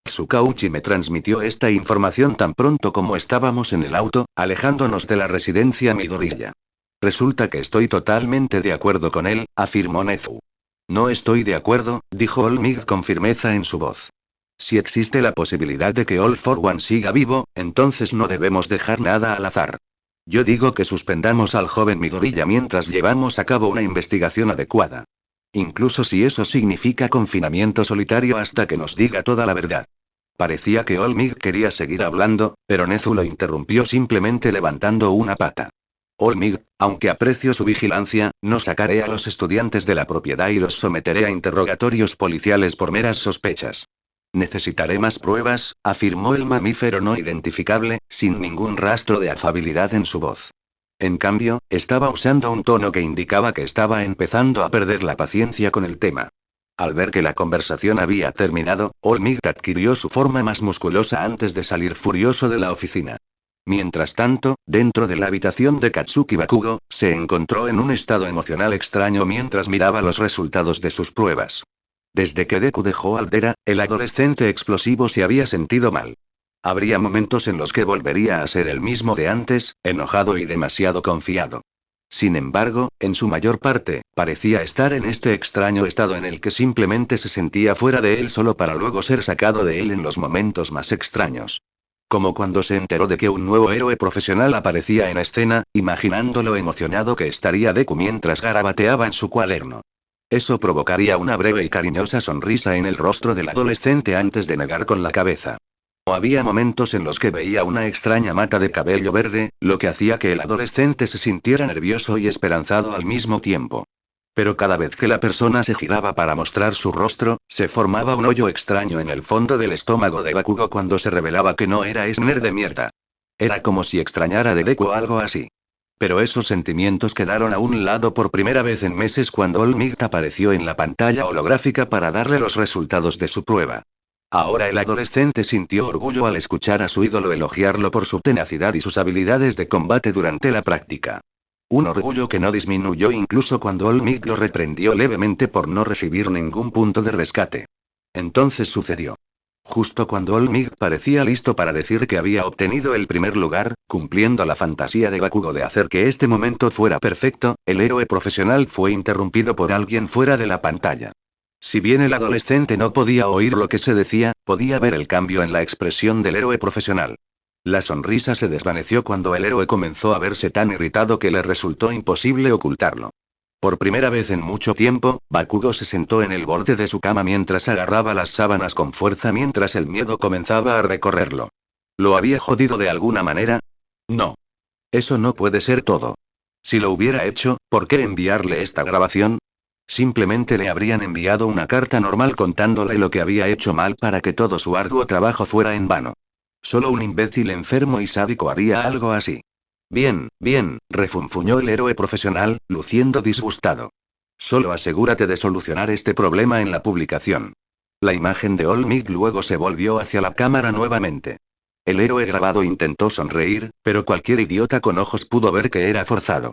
Tsukauchi me transmitió esta información tan pronto como estábamos en el auto, alejándonos de la residencia Midoriya. Resulta que estoy totalmente de acuerdo con él, afirmó Nezu. No estoy de acuerdo, dijo Olmig con firmeza en su voz. Si existe la posibilidad de que All for One siga vivo, entonces no debemos dejar nada al azar. Yo digo que suspendamos al joven Midoriya mientras llevamos a cabo una investigación adecuada. Incluso si eso significa confinamiento solitario hasta que nos diga toda la verdad. Parecía que Olmig quería seguir hablando, pero Nezu lo interrumpió simplemente levantando una pata. Olmig, aunque aprecio su vigilancia, no sacaré a los estudiantes de la propiedad y los someteré a interrogatorios policiales por meras sospechas. Necesitaré más pruebas, afirmó el mamífero no identificable, sin ningún rastro de afabilidad en su voz. En cambio, estaba usando un tono que indicaba que estaba empezando a perder la paciencia con el tema. Al ver que la conversación había terminado, Olmig adquirió su forma más musculosa antes de salir furioso de la oficina. Mientras tanto, dentro de la habitación de Katsuki Bakugo, se encontró en un estado emocional extraño mientras miraba los resultados de sus pruebas. Desde que Deku dejó Aldera, el adolescente explosivo se había sentido mal. Habría momentos en los que volvería a ser el mismo de antes, enojado y demasiado confiado. Sin embargo, en su mayor parte, parecía estar en este extraño estado en el que simplemente se sentía fuera de él solo para luego ser sacado de él en los momentos más extraños. Como cuando se enteró de que un nuevo héroe profesional aparecía en escena, imaginando lo emocionado que estaría Deku mientras garabateaba en su cuaderno. Eso provocaría una breve y cariñosa sonrisa en el rostro del adolescente antes de negar con la cabeza. O había momentos en los que veía una extraña mata de cabello verde, lo que hacía que el adolescente se sintiera nervioso y esperanzado al mismo tiempo. Pero cada vez que la persona se giraba para mostrar su rostro, se formaba un hoyo extraño en el fondo del estómago de Bakugo cuando se revelaba que no era ese nerd de mierda. Era como si extrañara de Deku o algo así. Pero esos sentimientos quedaron a un lado por primera vez en meses cuando Olmig apareció en la pantalla holográfica para darle los resultados de su prueba. Ahora el adolescente sintió orgullo al escuchar a su ídolo elogiarlo por su tenacidad y sus habilidades de combate durante la práctica. Un orgullo que no disminuyó incluso cuando Olmig lo reprendió levemente por no recibir ningún punto de rescate. Entonces sucedió. Justo cuando Olmig parecía listo para decir que había obtenido el primer lugar, cumpliendo la fantasía de Bakugo de hacer que este momento fuera perfecto, el héroe profesional fue interrumpido por alguien fuera de la pantalla. Si bien el adolescente no podía oír lo que se decía, podía ver el cambio en la expresión del héroe profesional. La sonrisa se desvaneció cuando el héroe comenzó a verse tan irritado que le resultó imposible ocultarlo. Por primera vez en mucho tiempo, Bakugo se sentó en el borde de su cama mientras agarraba las sábanas con fuerza mientras el miedo comenzaba a recorrerlo. ¿Lo había jodido de alguna manera? No. Eso no puede ser todo. Si lo hubiera hecho, ¿por qué enviarle esta grabación? Simplemente le habrían enviado una carta normal contándole lo que había hecho mal para que todo su arduo trabajo fuera en vano. Solo un imbécil enfermo y sádico haría algo así. Bien, bien, refunfuñó el héroe profesional, luciendo disgustado. Solo asegúrate de solucionar este problema en la publicación. La imagen de Olmig luego se volvió hacia la cámara nuevamente. El héroe grabado intentó sonreír, pero cualquier idiota con ojos pudo ver que era forzado.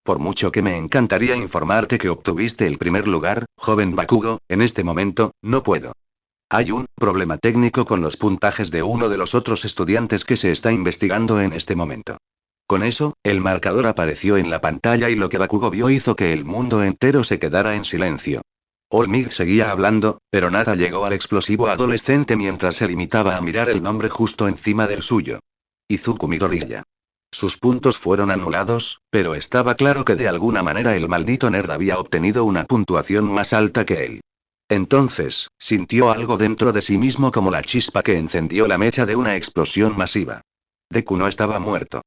Por mucho que me encantaría informarte que obtuviste el primer lugar, joven Bakugo, en este momento, no puedo. Hay un problema técnico con los puntajes de uno de los otros estudiantes que se está investigando en este momento. Con eso, el marcador apareció en la pantalla y lo que Bakugo vio hizo que el mundo entero se quedara en silencio. Olmig seguía hablando, pero nada llegó al explosivo adolescente mientras se limitaba a mirar el nombre justo encima del suyo. Izuku Midoriya. Sus puntos fueron anulados, pero estaba claro que de alguna manera el maldito nerd había obtenido una puntuación más alta que él. Entonces, sintió algo dentro de sí mismo como la chispa que encendió la mecha de una explosión masiva. Deku no estaba muerto.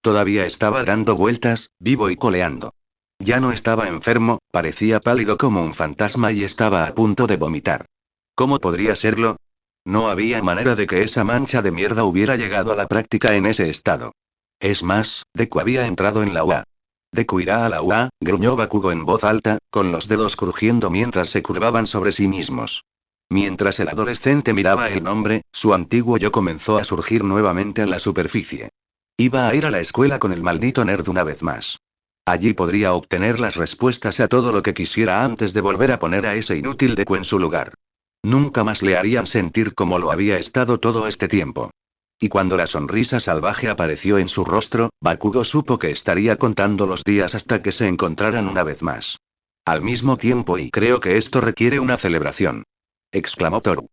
Todavía estaba dando vueltas, vivo y coleando. Ya no estaba enfermo, parecía pálido como un fantasma y estaba a punto de vomitar. ¿Cómo podría serlo? No había manera de que esa mancha de mierda hubiera llegado a la práctica en ese estado. Es más, Deku había entrado en la UA. Deku irá a la UA, gruñó Bakugo en voz alta, con los dedos crujiendo mientras se curvaban sobre sí mismos. Mientras el adolescente miraba el nombre, su antiguo yo comenzó a surgir nuevamente a la superficie. Iba a ir a la escuela con el maldito nerd una vez más. Allí podría obtener las respuestas a todo lo que quisiera antes de volver a poner a ese inútil Deku en su lugar. Nunca más le harían sentir como lo había estado todo este tiempo. Y cuando la sonrisa salvaje apareció en su rostro, Bakugo supo que estaría contando los días hasta que se encontraran una vez más. Al mismo tiempo, y creo que esto requiere una celebración, exclamó Toru.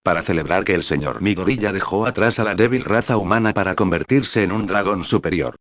Para celebrar que el señor Midori ya dejó atrás a la débil raza humana para convertirse en un dragón superior.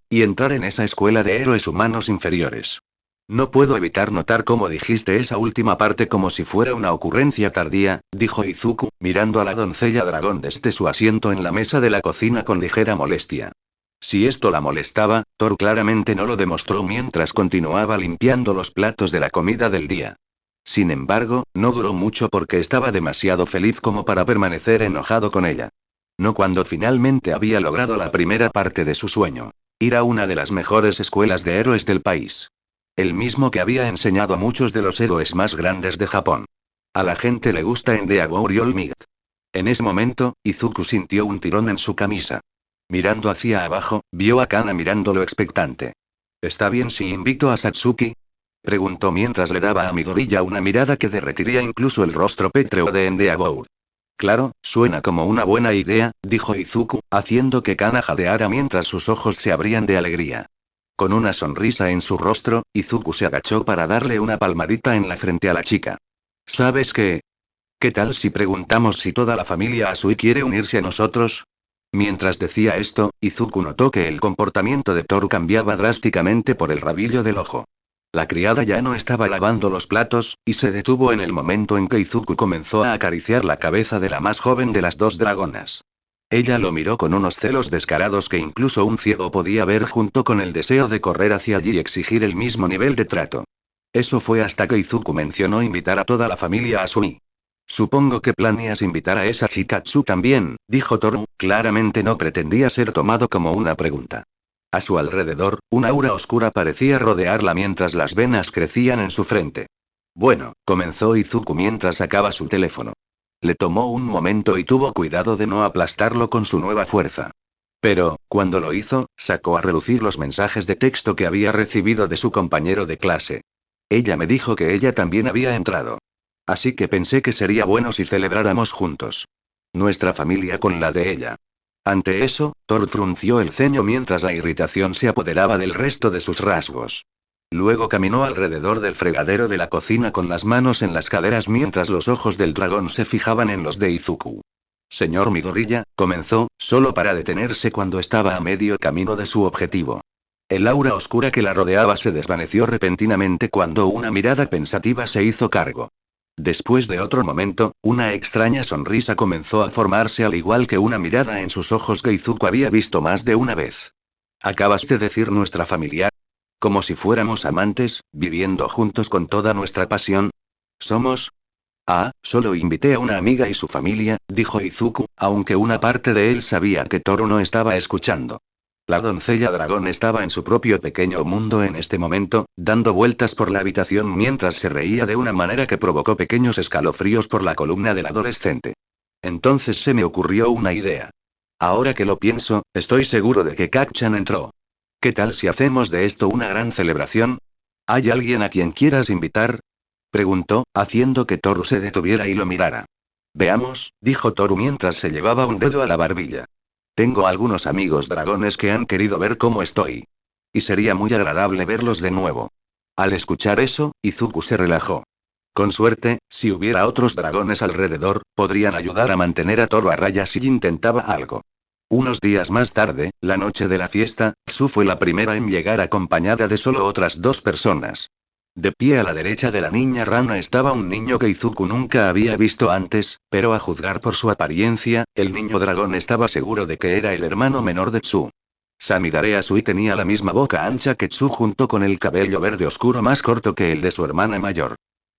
Y entrar en esa escuela de héroes humanos inferiores. No puedo evitar notar cómo dijiste esa última parte como si fuera una ocurrencia tardía, dijo Izuku, mirando a la doncella dragón desde su asiento en la mesa de la cocina con ligera molestia. Si esto la molestaba, Thor claramente no lo demostró mientras continuaba limpiando los platos de la comida del día. Sin embargo, no duró mucho porque estaba demasiado feliz como para permanecer enojado con ella. No cuando finalmente había logrado la primera parte de su sueño. Ir a una de las mejores escuelas de héroes del país. El mismo que había enseñado a muchos de los héroes más grandes de Japón. A la gente le gusta en Endeavor y All Might. En ese momento, Izuku sintió un tirón en su camisa. Mirando hacia abajo, vio a Kana mirándolo expectante. ¿Está bien si invito a Satsuki? Preguntó mientras le daba a Midoriya una mirada que derretiría incluso el rostro pétreo de Endeavor. Claro, suena como una buena idea, dijo Izuku, haciendo que Kana jadeara mientras sus ojos se abrían de alegría. Con una sonrisa en su rostro, Izuku se agachó para darle una palmadita en la frente a la chica. ¿Sabes qué? ¿Qué tal si preguntamos si toda la familia Asui quiere unirse a nosotros? Mientras decía esto, Izuku notó que el comportamiento de Toru cambiaba drásticamente por el rabillo del ojo. La criada ya no estaba lavando los platos, y se detuvo en el momento en que Izuku comenzó a acariciar la cabeza de la más joven de las dos dragonas. Ella lo miró con unos celos descarados que incluso un ciego podía ver junto con el deseo de correr hacia allí y exigir el mismo nivel de trato. Eso fue hasta que Izuku mencionó invitar a toda la familia Asui. Supongo que planeas invitar a esa Chikatsu también, dijo Toru, claramente no pretendía ser tomado como una pregunta. A su alrededor, un aura oscura parecía rodearla mientras las venas crecían en su frente. Bueno, comenzó Izuku mientras sacaba su teléfono. Le tomó un momento y tuvo cuidado de no aplastarlo con su nueva fuerza. Pero, cuando lo hizo, sacó a relucir los mensajes de texto que había recibido de su compañero de clase. Ella me dijo que ella también había entrado. Así que pensé que sería bueno si celebráramos juntos. Nuestra familia con la de ella. Ante eso, Thor frunció el ceño mientras la irritación se apoderaba del resto de sus rasgos. Luego caminó alrededor del fregadero de la cocina con las manos en las caderas mientras los ojos del dragón se fijaban en los de Izuku. Señor Midoriya, comenzó, solo para detenerse cuando estaba a medio camino de su objetivo. El aura oscura que la rodeaba se desvaneció repentinamente cuando una mirada pensativa se hizo cargo. Después de otro momento, una extraña sonrisa comenzó a formarse al igual que una mirada en sus ojos que Izuku había visto más de una vez. ¿Acabas de decir nuestra familia? Como si fuéramos amantes, viviendo juntos con toda nuestra pasión. ¿Somos? Solo invité a una amiga y su familia, dijo Izuku, aunque una parte de él sabía que Toru no estaba escuchando. La doncella dragón estaba en su propio pequeño mundo en este momento, dando vueltas por la habitación mientras se reía de una manera que provocó pequeños escalofríos por la columna del adolescente. Entonces se me ocurrió una idea. Ahora que lo pienso, estoy seguro de que Kacchan entró. ¿Qué tal si hacemos de esto una gran celebración? ¿Hay alguien a quien quieras invitar? Preguntó, haciendo que Toru se detuviera y lo mirara. Veamos, dijo Toru mientras se llevaba un dedo a la barbilla. Tengo algunos amigos dragones que han querido ver cómo estoy. Y sería muy agradable verlos de nuevo. Al escuchar eso, Izuku se relajó. Con suerte, si hubiera otros dragones alrededor, podrían ayudar a mantener a Toru a raya si intentaba algo. Unos días más tarde, la noche de la fiesta, Tsu fue la primera en llegar acompañada de solo otras dos personas. De pie a la derecha de la niña rana estaba un niño que Izuku nunca había visto antes, pero a juzgar por su apariencia, el niño dragón estaba seguro de que era el hermano menor de Tsu. Samidare Asui tenía la misma boca ancha que Tsu junto con el cabello verde oscuro más corto que el de su hermana mayor.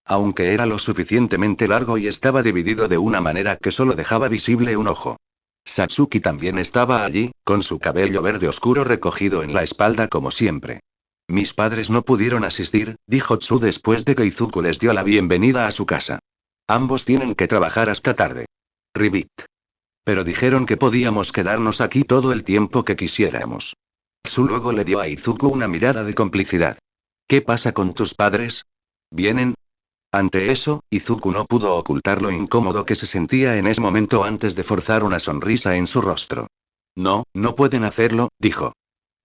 Aunque era lo suficientemente largo y estaba dividido de una manera que solo dejaba visible un ojo. Satsuki también estaba allí, con su cabello verde oscuro recogido en la espalda como siempre. Mis padres no pudieron asistir, dijo Tsu después de que Izuku les dio la bienvenida a su casa. Ambos tienen que trabajar hasta tarde. Ribbit. Pero dijeron que podíamos quedarnos aquí todo el tiempo que quisiéramos. Tsu luego le dio a Izuku una mirada de complicidad. ¿Qué pasa con tus padres? ¿Vienen? Ante eso, Izuku no pudo ocultar lo incómodo que se sentía en ese momento antes de forzar una sonrisa en su rostro. No, no pueden hacerlo, dijo.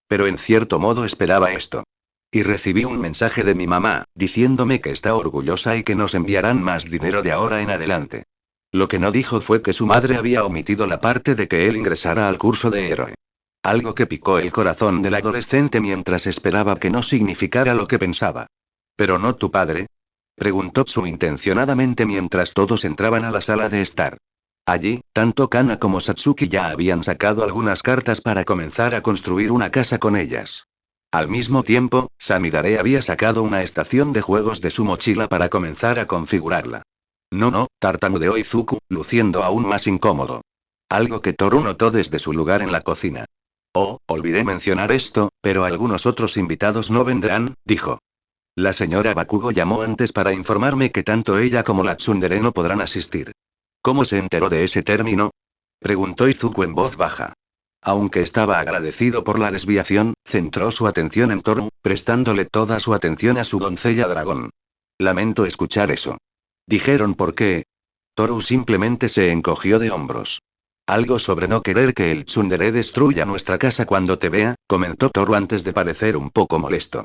Pero en cierto modo esperaba esto. Y recibí un mensaje de mi mamá, diciéndome que está orgullosa y que nos enviarán más dinero de ahora en adelante. Lo que no dijo fue que su madre había omitido la parte de que él ingresara al curso de héroe. Algo que picó el corazón del adolescente mientras esperaba que no significara lo que pensaba. ¿Pero no tu padre? Preguntó Tsu intencionadamente mientras todos entraban a la sala de estar. Allí, tanto Kana como Satsuki ya habían sacado algunas cartas para comenzar a construir una casa con ellas. Al mismo tiempo, Samidare había sacado una estación de juegos de su mochila para comenzar a configurarla. No, tartamudeó Izuku, luciendo aún más incómodo. Algo que Toru notó desde su lugar en la cocina. Oh, olvidé mencionar esto, pero algunos otros invitados no vendrán, dijo. La señora Bakugo llamó antes para informarme que tanto ella como la tsundere no podrán asistir. ¿Cómo se enteró de ese término? Preguntó Izuku en voz baja. Aunque estaba agradecido por la desviación, centró su atención en Toru, prestándole toda su atención a su doncella dragón. Lamento escuchar eso. ¿Dijeron por qué? Toru simplemente se encogió de hombros. Algo sobre no querer que el tsundere destruya nuestra casa cuando te vea, comentó Toru antes de parecer un poco molesto.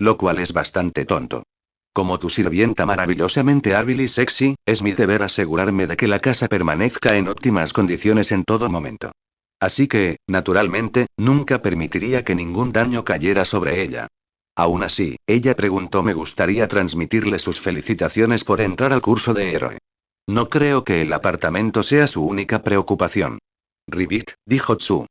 Lo cual es bastante tonto. Como tu sirvienta maravillosamente hábil y sexy, es mi deber asegurarme de que la casa permanezca en óptimas condiciones en todo momento. Así que, naturalmente, nunca permitiría que ningún daño cayera sobre ella. Aún así, ella preguntó: me gustaría transmitirle sus felicitaciones por entrar al curso de héroe. No creo que el apartamento sea su única preocupación. Ribbit, dijo Tsu.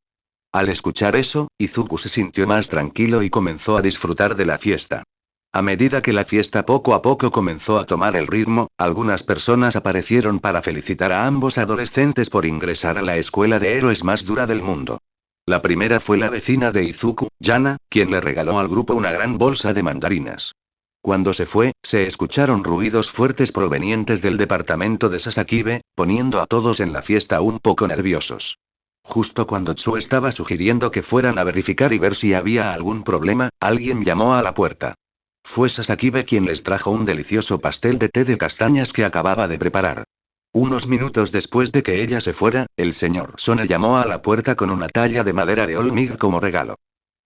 Al escuchar eso, Izuku se sintió más tranquilo y comenzó a disfrutar de la fiesta. A medida que la fiesta poco a poco comenzó a tomar el ritmo, algunas personas aparecieron para felicitar a ambos adolescentes por ingresar a la escuela de héroes más dura del mundo. La primera fue la vecina de Izuku, Yana, quien le regaló al grupo una gran bolsa de mandarinas. Cuando se fue, se escucharon ruidos fuertes provenientes del departamento de Sasakibe, poniendo a todos en la fiesta un poco nerviosos. Justo cuando Tsu estaba sugiriendo que fueran a verificar y ver si había algún problema, alguien llamó a la puerta. Fue Sasakibe quien les trajo un delicioso pastel de té de castañas que acababa de preparar. Unos minutos después de que ella se fuera, el señor Sone llamó a la puerta con una talla de madera de Olmig como regalo.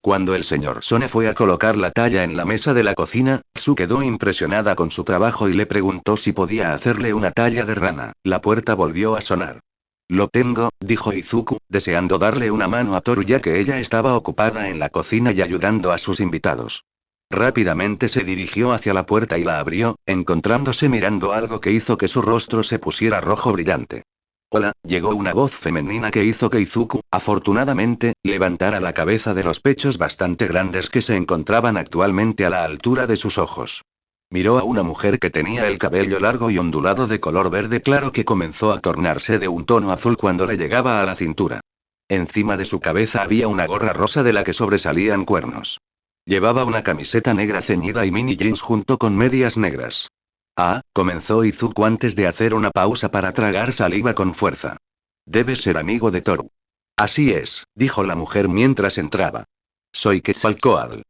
Cuando el señor Sone fue a colocar la talla en la mesa de la cocina, Tsu quedó impresionada con su trabajo y le preguntó si podía hacerle una talla de rana. La puerta volvió a sonar. Lo tengo, dijo Izuku, deseando darle una mano a Toru ya que ella estaba ocupada en la cocina y ayudando a sus invitados. Rápidamente se dirigió hacia la puerta y la abrió, encontrándose mirando algo que hizo que su rostro se pusiera rojo brillante. Hola, llegó una voz femenina que hizo que Izuku, afortunadamente, levantara la cabeza de los pechos bastante grandes que se encontraban actualmente a la altura de sus ojos. Miró a una mujer que tenía el cabello largo y ondulado de color verde claro que comenzó a tornarse de un tono azul cuando le llegaba a la cintura. Encima de su cabeza había una gorra rosa de la que sobresalían cuernos. Llevaba una camiseta negra ceñida y mini jeans junto con medias negras. Ah, comenzó Izuku antes de hacer una pausa para tragar saliva con fuerza. Debes ser amigo de Toru. Así es, dijo la mujer mientras entraba. Soy Quetzalcóatl.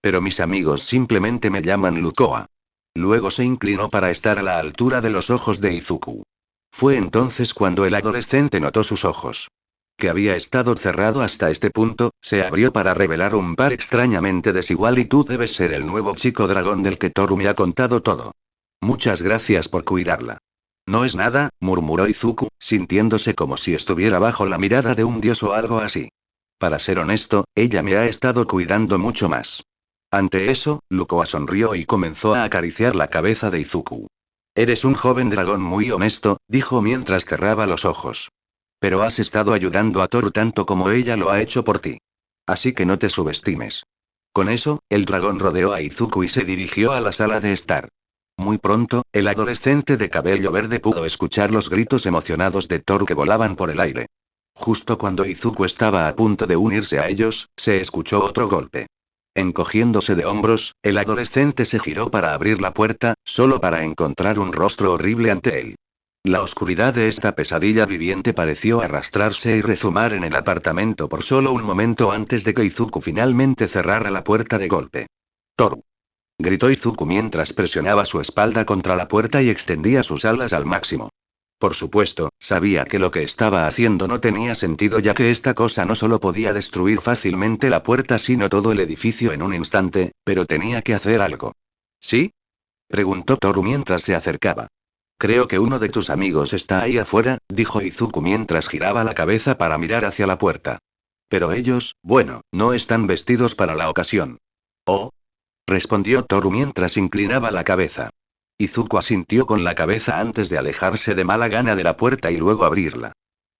Pero mis amigos simplemente me llaman Lucoa. Luego se inclinó para estar a la altura de los ojos de Izuku. Fue entonces cuando el adolescente notó sus ojos. Que había estado cerrado hasta este punto, se abrió para revelar un par extrañamente desigual y tú debes ser el nuevo chico dragón del que Toru me ha contado todo. Muchas gracias por cuidarla. No es nada, murmuró Izuku, sintiéndose como si estuviera bajo la mirada de un dios o algo así. Para ser honesto, ella me ha estado cuidando mucho más. Ante eso, Lucoa sonrió y comenzó a acariciar la cabeza de Izuku. Eres un joven dragón muy honesto, dijo mientras cerraba los ojos. Pero has estado ayudando a Toru tanto como ella lo ha hecho por ti. Así que no te subestimes. Con eso, el dragón rodeó a Izuku y se dirigió a la sala de estar. Muy pronto, el adolescente de cabello verde pudo escuchar los gritos emocionados de Toru que volaban por el aire. Justo cuando Izuku estaba a punto de unirse a ellos, se escuchó otro golpe. Encogiéndose de hombros, el adolescente se giró para abrir la puerta, solo para encontrar un rostro horrible ante él. La oscuridad de esta pesadilla viviente pareció arrastrarse y rezumar en el apartamento por solo un momento antes de que Izuku finalmente cerrara la puerta de golpe. Toru. Gritó Izuku mientras presionaba su espalda contra la puerta y extendía sus alas al máximo. Por supuesto, sabía que lo que estaba haciendo no tenía sentido ya que esta cosa no solo podía destruir fácilmente la puerta sino todo el edificio en un instante, pero tenía que hacer algo. ¿Sí? Preguntó Toru mientras se acercaba. Creo que uno de tus amigos está ahí afuera, dijo Izuku mientras giraba la cabeza para mirar hacia la puerta. Pero ellos, bueno, no están vestidos para la ocasión. Oh, respondió Toru mientras inclinaba la cabeza. Izuku asintió con la cabeza antes de alejarse de mala gana de la puerta y luego abrirla.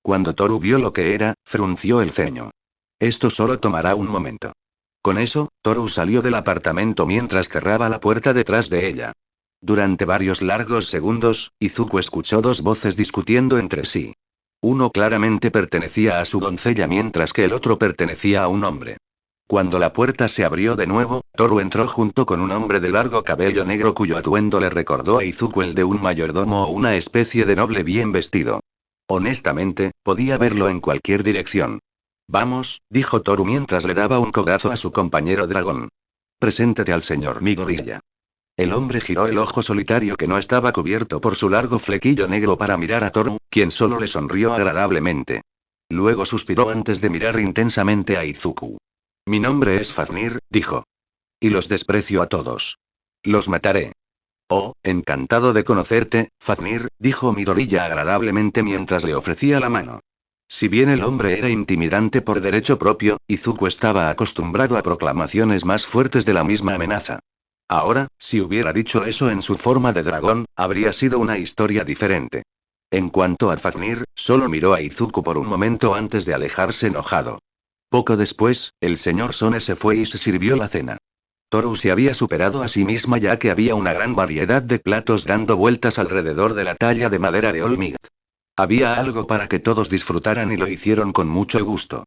Cuando Toru vio lo que era, frunció el ceño. Esto solo tomará un momento. Con eso, Toru salió del apartamento mientras cerraba la puerta detrás de ella. Durante varios largos segundos, Izuku escuchó dos voces discutiendo entre sí. Uno claramente pertenecía a su doncella mientras que el otro pertenecía a un hombre. Cuando la puerta se abrió de nuevo, Toru entró junto con un hombre de largo cabello negro cuyo atuendo le recordó a Izuku el de un mayordomo o una especie de noble bien vestido. Honestamente, podía verlo en cualquier dirección. Vamos, dijo Toru mientras le daba un codazo a su compañero dragón. Preséntate al señor Midoriya. El hombre giró el ojo solitario que no estaba cubierto por su largo flequillo negro para mirar a Toru, quien solo le sonrió agradablemente. Luego suspiró antes de mirar intensamente a Izuku. Mi nombre es Fafnir, dijo. Y los desprecio a todos. Los mataré. Oh, encantado de conocerte, Fafnir, dijo Midoriya agradablemente mientras le ofrecía la mano. Si bien el hombre era intimidante por derecho propio, Izuku estaba acostumbrado a proclamaciones más fuertes de la misma amenaza. Ahora, si hubiera dicho eso en su forma de dragón, habría sido una historia diferente. En cuanto a Fafnir, solo miró a Izuku por un momento antes de alejarse enojado. Poco después, el señor Sone se fue y se sirvió la cena. Toru se había superado a sí misma ya que había una gran variedad de platos dando vueltas alrededor de la talla de madera de Olmigt. Había algo para que todos disfrutaran y lo hicieron con mucho gusto.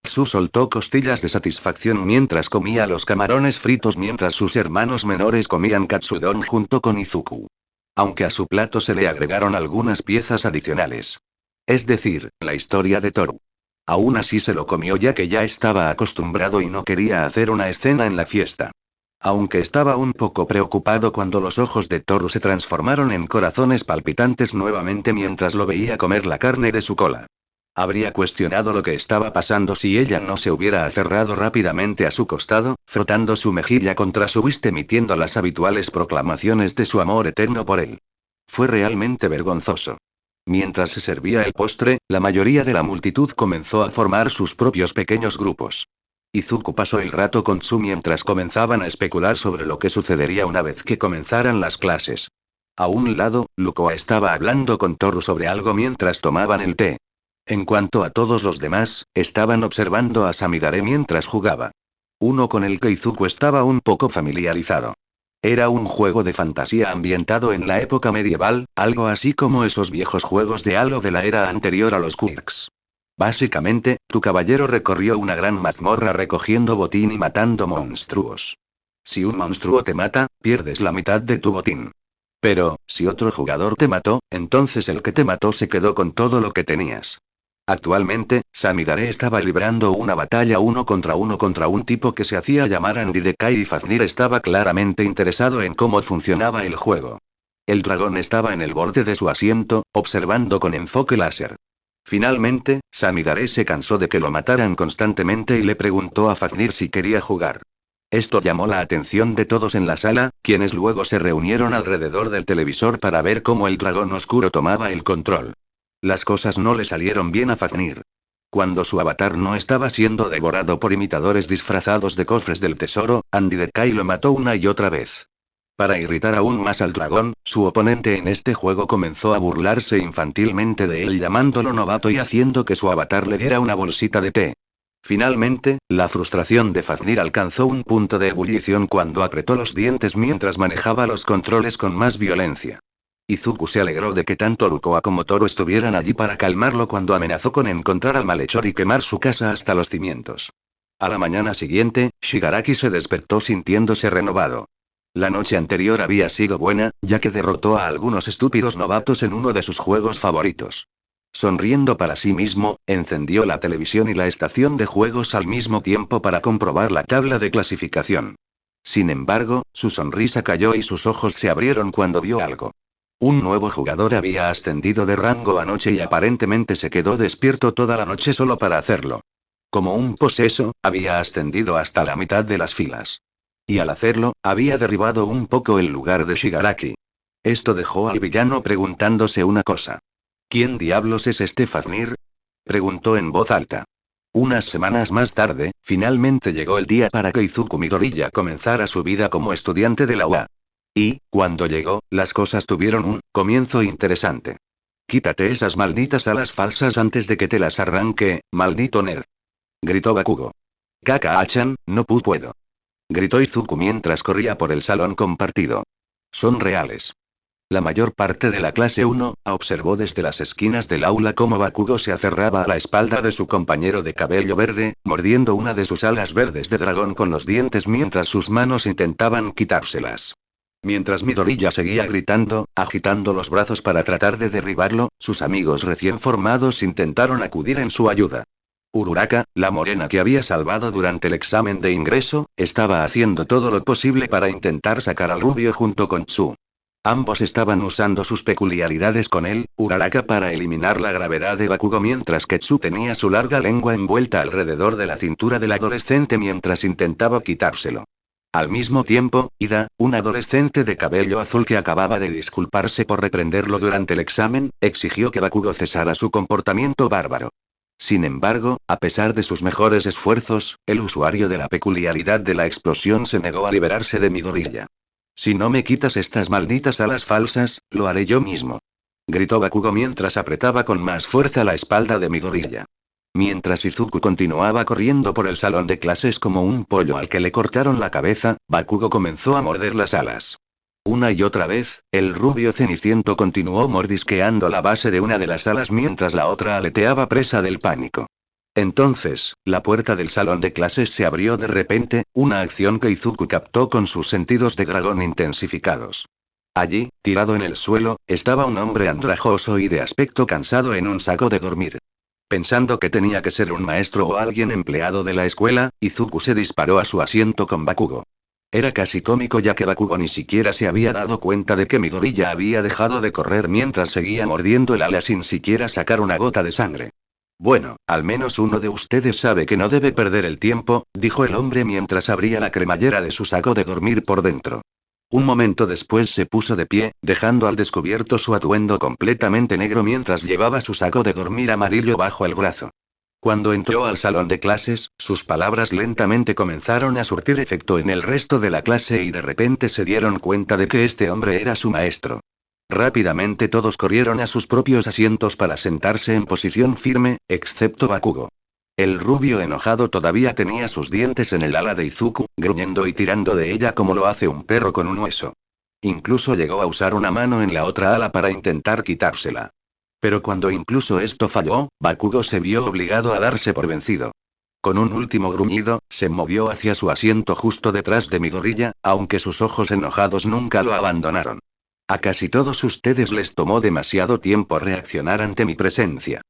Tsu soltó costillas de satisfacción mientras comía los camarones fritos mientras sus hermanos menores comían katsudon junto con Izuku. Aunque a su plato se le agregaron algunas piezas adicionales. Es decir, la historia de Toru. Aún así se lo comió ya que ya estaba acostumbrado y no quería hacer una escena en la fiesta. Aunque estaba un poco preocupado cuando los ojos de Toru se transformaron en corazones palpitantes nuevamente mientras lo veía comer la carne de su cola. Habría cuestionado lo que estaba pasando si ella no se hubiera aferrado rápidamente a su costado, frotando su mejilla contra su viste emitiendo las habituales proclamaciones de su amor eterno por él. Fue realmente vergonzoso. Mientras se servía el postre, la mayoría de la multitud comenzó a formar sus propios pequeños grupos. Izuku pasó el rato con Tsu mientras comenzaban a especular sobre lo que sucedería una vez que comenzaran las clases. A un lado, Lukoa estaba hablando con Toru sobre algo mientras tomaban el té. En cuanto a todos los demás, estaban observando a Samidare mientras jugaba. Uno con el que Izuku estaba un poco familiarizado. Era un juego de fantasía ambientado en la época medieval, algo así como esos viejos juegos de Halo de la era anterior a los Quirks. Básicamente, tu caballero recorrió una gran mazmorra recogiendo botín y matando monstruos. Si un monstruo te mata, pierdes la mitad de tu botín. Pero, si otro jugador te mató, entonces el que te mató se quedó con todo lo que tenías. Actualmente, Samidare estaba librando una batalla uno contra un tipo que se hacía llamar Andy Dekai y Fafnir estaba claramente interesado en cómo funcionaba el juego. El dragón estaba en el borde de su asiento, observando con enfoque láser. Finalmente, Samidare se cansó de que lo mataran constantemente y le preguntó a Fafnir si quería jugar. Esto llamó la atención de todos en la sala, quienes luego se reunieron alrededor del televisor para ver cómo el dragón oscuro tomaba el control. Las cosas no le salieron bien a Fafnir. Cuando su avatar no estaba siendo devorado por imitadores disfrazados de cofres del tesoro, Andy Dekai lo mató una y otra vez. Para irritar aún más al dragón, su oponente en este juego comenzó a burlarse infantilmente de él llamándolo novato y haciendo que su avatar le diera una bolsita de té. Finalmente, la frustración de Fafnir alcanzó un punto de ebullición cuando apretó los dientes mientras manejaba los controles con más violencia. Izuku se alegró de que tanto Rukoa como Toru estuvieran allí para calmarlo cuando amenazó con encontrar al malhechor y quemar su casa hasta los cimientos. A la mañana siguiente, Shigaraki se despertó sintiéndose renovado. La noche anterior había sido buena, ya que derrotó a algunos estúpidos novatos en uno de sus juegos favoritos. Sonriendo para sí mismo, encendió la televisión y la estación de juegos al mismo tiempo para comprobar la tabla de clasificación. Sin embargo, su sonrisa cayó y sus ojos se abrieron cuando vio algo. Un nuevo jugador había ascendido de rango anoche y aparentemente se quedó despierto toda la noche solo para hacerlo. Como un poseso, había ascendido hasta la mitad de las filas. Y al hacerlo, había derribado un poco el lugar de Shigaraki. Esto dejó al villano preguntándose una cosa. ¿Quién diablos es este Fafnir? Preguntó en voz alta. Unas semanas más tarde, finalmente llegó el día para que Izuku Midoriya comenzara su vida como estudiante de la UA. Y, cuando llegó, las cosas tuvieron un comienzo interesante. Quítate esas malditas alas falsas antes de que te las arranque, maldito nerd. Gritó Bakugo. Kaka-chan, no puedo. Gritó Izuku mientras corría por el salón compartido. Son reales. La mayor parte de la clase 1, observó desde las esquinas del aula cómo Bakugo se aferraba a la espalda de su compañero de cabello verde, mordiendo una de sus alas verdes de dragón con los dientes mientras sus manos intentaban quitárselas. Mientras Midoriya seguía gritando, agitando los brazos para tratar de derribarlo, sus amigos recién formados intentaron acudir en su ayuda. Uraraka, la morena que había salvado durante el examen de ingreso, estaba haciendo todo lo posible para intentar sacar al rubio junto con Tsu. Ambos estaban usando sus peculiaridades con él, Uraraka para eliminar la gravedad de Bakugo mientras que Tsu tenía su larga lengua envuelta alrededor de la cintura del adolescente mientras intentaba quitárselo. Al mismo tiempo, Ida, un adolescente de cabello azul que acababa de disculparse por reprenderlo durante el examen, exigió que Bakugo cesara su comportamiento bárbaro. Sin embargo, a pesar de sus mejores esfuerzos, el usuario de la peculiaridad de la explosión se negó a liberarse de Midoriya. Si no me quitas estas malditas alas falsas, lo haré yo mismo. Gritó Bakugo mientras apretaba con más fuerza la espalda de Midoriya. Mientras Izuku continuaba corriendo por el salón de clases como un pollo al que le cortaron la cabeza, Bakugo comenzó a morder las alas. Una y otra vez, el rubio ceniciento continuó mordisqueando la base de una de las alas mientras la otra aleteaba presa del pánico. Entonces, la puerta del salón de clases se abrió de repente, una acción que Izuku captó con sus sentidos de dragón intensificados. Allí, tirado en el suelo, estaba un hombre andrajoso y de aspecto cansado en un saco de dormir. Pensando que tenía que ser un maestro o alguien empleado de la escuela, Izuku se disparó a su asiento con Bakugo. Era casi cómico ya que Bakugo ni siquiera se había dado cuenta de que Midoriya había dejado de correr mientras seguía mordiendo el ala sin siquiera sacar una gota de sangre. Bueno, al menos uno de ustedes sabe que no debe perder el tiempo, dijo el hombre mientras abría la cremallera de su saco de dormir por dentro. Un momento después se puso de pie, dejando al descubierto su atuendo completamente negro mientras llevaba su saco de dormir amarillo bajo el brazo. Cuando entró al salón de clases, sus palabras lentamente comenzaron a surtir efecto en el resto de la clase y de repente se dieron cuenta de que este hombre era su maestro. Rápidamente todos corrieron a sus propios asientos para sentarse en posición firme, excepto Bakugo. El rubio enojado todavía tenía sus dientes en el ala de Izuku, gruñendo y tirando de ella como lo hace un perro con un hueso. Incluso llegó a usar una mano en la otra ala para intentar quitársela. Pero cuando incluso esto falló, Bakugo se vio obligado a darse por vencido. Con un último gruñido, se movió hacia su asiento justo detrás de Midoriya, aunque sus ojos enojados nunca lo abandonaron. A casi todos ustedes les tomó demasiado tiempo reaccionar ante mi presencia.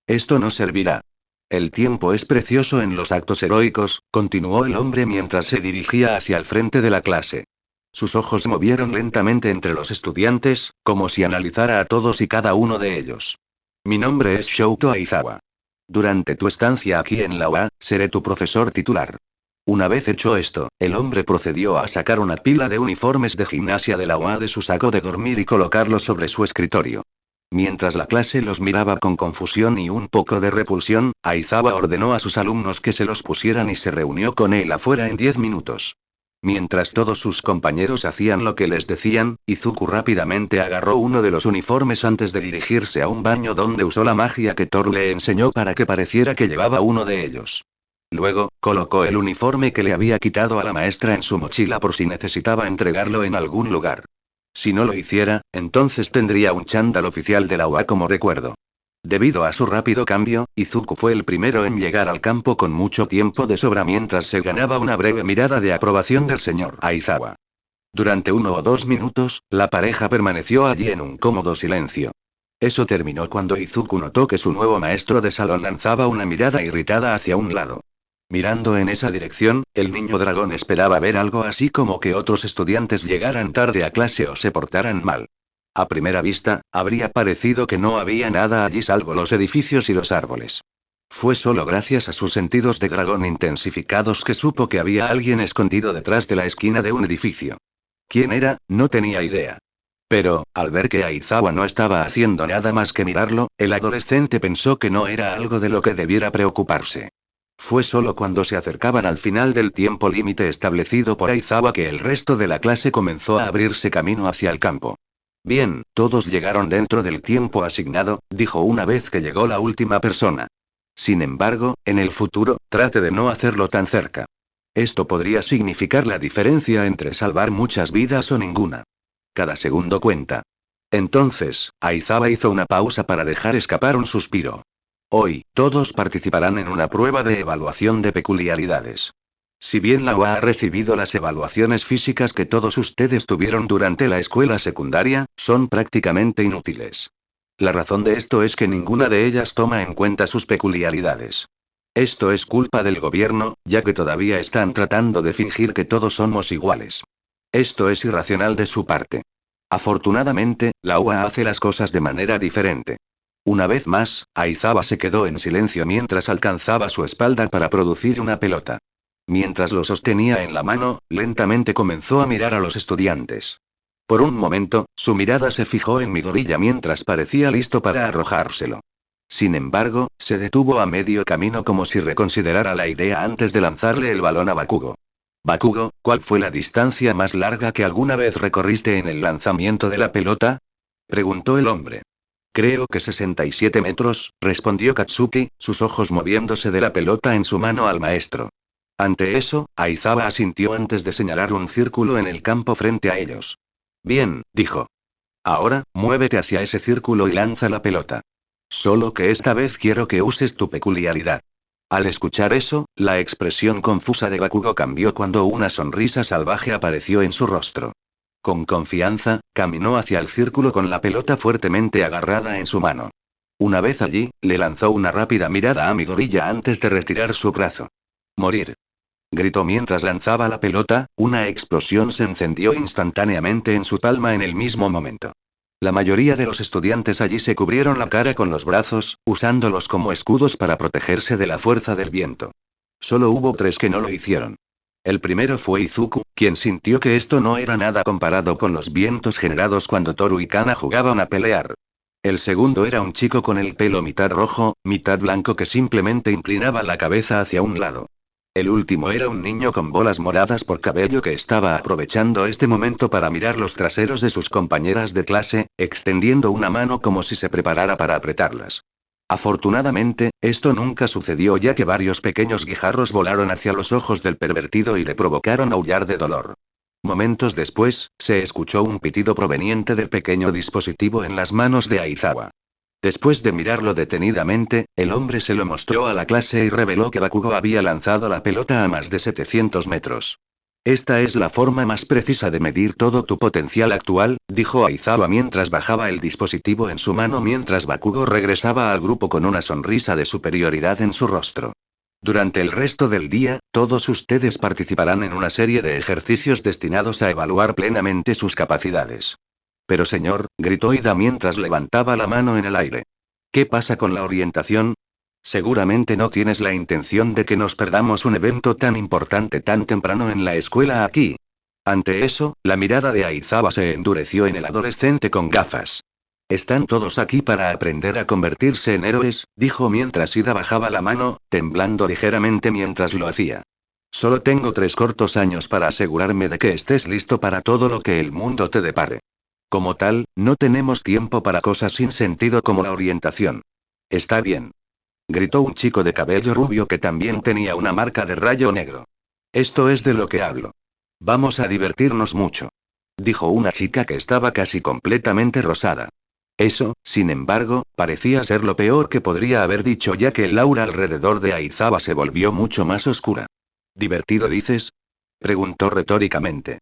Esto no servirá. El tiempo es precioso en los actos heroicos, continuó el hombre mientras se dirigía hacia el frente de la clase. Sus ojos se movieron lentamente entre los estudiantes, como si analizara a todos y cada uno de ellos. Mi nombre es Shouto Aizawa. Durante tu estancia aquí en la UA, seré tu profesor titular. Una vez hecho esto, el hombre procedió a sacar una pila de uniformes de gimnasia de la UA de su saco de dormir y colocarlos sobre su escritorio. Mientras la clase los miraba con confusión y un poco de repulsión, Aizawa ordenó a sus alumnos que se los pusieran y se reunió con él afuera en 10 minutos. Mientras todos sus compañeros hacían lo que les decían, Izuku rápidamente agarró uno de los uniformes antes de dirigirse a un baño donde usó la magia que Thor le enseñó para que pareciera que llevaba uno de ellos. Luego, colocó el uniforme que le había quitado a la maestra en su mochila por si necesitaba entregarlo en algún lugar. Si no lo hiciera, entonces tendría un chándal oficial de la UA como recuerdo. Debido a su rápido cambio, Izuku fue el primero en llegar al campo con mucho tiempo de sobra mientras se ganaba una breve mirada de aprobación del señor Aizawa. Durante 1 o 2 minutos, la pareja permaneció allí en un cómodo silencio. Eso terminó cuando Izuku notó que su nuevo maestro de salón lanzaba una mirada irritada hacia un lado. Mirando en esa dirección, el niño dragón esperaba ver algo así como que otros estudiantes llegaran tarde a clase o se portaran mal. A primera vista, habría parecido que no había nada allí salvo los edificios y los árboles. Fue solo gracias a sus sentidos de dragón intensificados que supo que había alguien escondido detrás de la esquina de un edificio. ¿Quién era? No tenía idea. Pero, al ver que Aizawa no estaba haciendo nada más que mirarlo, el adolescente pensó que no era algo de lo que debiera preocuparse. Fue solo cuando se acercaban al final del tiempo límite establecido por Aizawa que el resto de la clase comenzó a abrirse camino hacia el campo. Bien, todos llegaron dentro del tiempo asignado, dijo una vez que llegó la última persona. Sin embargo, en el futuro, trate de no hacerlo tan cerca. Esto podría significar la diferencia entre salvar muchas vidas o ninguna. Cada segundo cuenta. Entonces, Aizawa hizo una pausa para dejar escapar un suspiro. Hoy, todos participarán en una prueba de evaluación de peculiaridades. Si bien la UA ha recibido las evaluaciones físicas que todos ustedes tuvieron durante la escuela secundaria, son prácticamente inútiles. La razón de esto es que ninguna de ellas toma en cuenta sus peculiaridades. Esto es culpa del gobierno, ya que todavía están tratando de fingir que todos somos iguales. Esto es irracional de su parte. Afortunadamente, la UA hace las cosas de manera diferente. Una vez más, Aizawa se quedó en silencio mientras alcanzaba su espalda para producir una pelota. Mientras lo sostenía en la mano, lentamente comenzó a mirar a los estudiantes. Por un momento, su mirada se fijó en Midoriya mientras parecía listo para arrojárselo. Sin embargo, se detuvo a medio camino como si reconsiderara la idea antes de lanzarle el balón a Bakugo. Bakugo, ¿cuál fue la distancia más larga que alguna vez recorriste en el lanzamiento de la pelota? Preguntó el hombre. Creo que 67 metros, respondió Katsuki, sus ojos moviéndose de la pelota en su mano al maestro. Ante eso, Aizawa asintió antes de señalar un círculo en el campo frente a ellos. Bien, dijo. Ahora, muévete hacia ese círculo y lanza la pelota. Solo que esta vez quiero que uses tu peculiaridad. Al escuchar eso, la expresión confusa de Bakugo cambió cuando una sonrisa salvaje apareció en su rostro. Con confianza, caminó hacia el círculo con la pelota fuertemente agarrada en su mano. Una vez allí, le lanzó una rápida mirada a Midoriya antes de retirar su brazo. Morir. Gritó mientras lanzaba la pelota, una explosión se encendió instantáneamente en su palma en el mismo momento. La mayoría de los estudiantes allí se cubrieron la cara con los brazos, usándolos como escudos para protegerse de la fuerza del viento. Solo hubo 3 que no lo hicieron. El primero fue Izuku, quien sintió que esto no era nada comparado con los vientos generados cuando Toru y Kana jugaban a pelear. El segundo era un chico con el pelo mitad rojo, mitad blanco que simplemente inclinaba la cabeza hacia un lado. El último era un niño con bolas moradas por cabello que estaba aprovechando este momento para mirar los traseros de sus compañeras de clase, extendiendo una mano como si se preparara para apretarlas. Afortunadamente, esto nunca sucedió ya que varios pequeños guijarros volaron hacia los ojos del pervertido y le provocaron aullar de dolor. Momentos después, se escuchó un pitido proveniente del pequeño dispositivo en las manos de Aizawa. Después de mirarlo detenidamente, el hombre se lo mostró a la clase y reveló que Bakugo había lanzado la pelota a más de 700 metros. Esta es la forma más precisa de medir todo tu potencial actual, dijo Aizawa mientras bajaba el dispositivo en su mano mientras Bakugo regresaba al grupo con una sonrisa de superioridad en su rostro. Durante el resto del día, todos ustedes participarán en una serie de ejercicios destinados a evaluar plenamente sus capacidades. Pero señor, gritó Ida mientras levantaba la mano en el aire. ¿Qué pasa con la orientación? Seguramente no tienes la intención de que nos perdamos un evento tan importante tan temprano en la escuela aquí. Ante eso, la mirada de Aizawa se endureció en el adolescente con gafas. Están todos aquí para aprender a convertirse en héroes, dijo mientras Ida bajaba la mano, temblando ligeramente mientras lo hacía. Solo tengo 3 cortos años para asegurarme de que estés listo para todo lo que el mundo te depare. Como tal, no tenemos tiempo para cosas sin sentido como la orientación. Está bien. Gritó un chico de cabello rubio que también tenía una marca de rayo negro. Esto es de lo que hablo. Vamos a divertirnos mucho. Dijo una chica que estaba casi completamente rosada. Eso, sin embargo, parecía ser lo peor que podría haber dicho ya que el aura alrededor de Aizawa se volvió mucho más oscura. ¿Divertido dices? Preguntó retóricamente.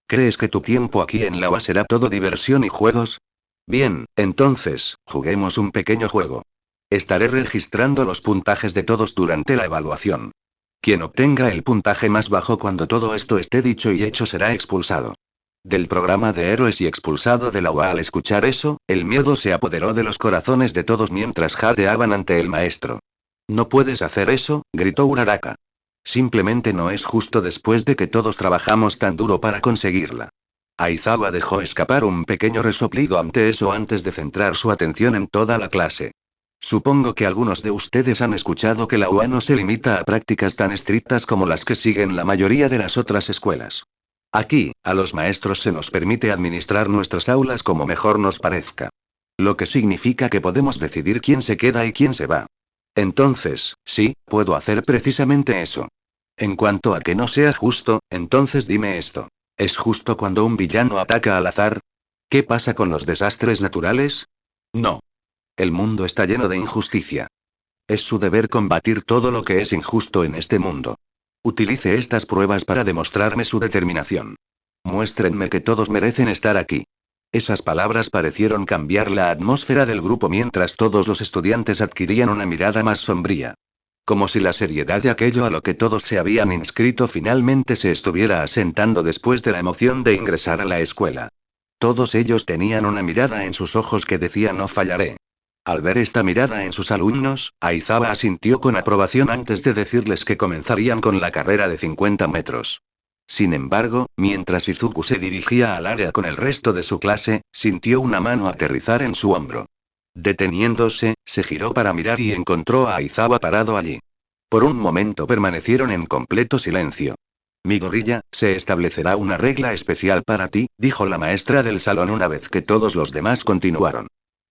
¿Crees que tu tiempo aquí en la UA será todo diversión y juegos? Bien, entonces, juguemos un pequeño juego. Estaré registrando los puntajes de todos durante la evaluación. Quien obtenga el puntaje más bajo cuando todo esto esté dicho y hecho será expulsado del programa de héroes y expulsado de la UA. Al escuchar eso, el miedo se apoderó de los corazones de todos mientras jadeaban ante el maestro. No puedes hacer eso, gritó Uraraka. Simplemente no es justo después de que todos trabajamos tan duro para conseguirla. Aizawa dejó escapar un pequeño resoplido ante eso antes de centrar su atención en toda la clase. Supongo que algunos de ustedes han escuchado que la UA no se limita a prácticas tan estrictas como las que siguen la mayoría de las otras escuelas. Aquí, a los maestros se nos permite administrar nuestras aulas como mejor nos parezca. Lo que significa que podemos decidir quién se queda y quién se va. Entonces, sí, puedo hacer precisamente eso. En cuanto a que no sea justo, entonces dime esto. ¿Es justo cuando un villano ataca al azar? ¿Qué pasa con los desastres naturales? No. El mundo está lleno de injusticia. Es su deber combatir todo lo que es injusto en este mundo. Utilice estas pruebas para demostrarme su determinación. Muéstrenme que todos merecen estar aquí. Esas palabras parecieron cambiar la atmósfera del grupo mientras todos los estudiantes adquirían una mirada más sombría. Como si la seriedad de aquello a lo que todos se habían inscrito finalmente se estuviera asentando después de la emoción de ingresar a la escuela. Todos ellos tenían una mirada en sus ojos que decía no fallaré. Al ver esta mirada en sus alumnos, Aizawa asintió con aprobación antes de decirles que comenzarían con la carrera de 50 metros. Sin embargo, mientras Izuku se dirigía al área con el resto de su clase, sintió una mano aterrizar en su hombro. Deteniéndose, se giró para mirar y encontró a Aizawa parado allí. Por un momento permanecieron en completo silencio. Mi gorilla, se establecerá una regla especial para ti, dijo la maestra del salón una vez que todos los demás continuaron.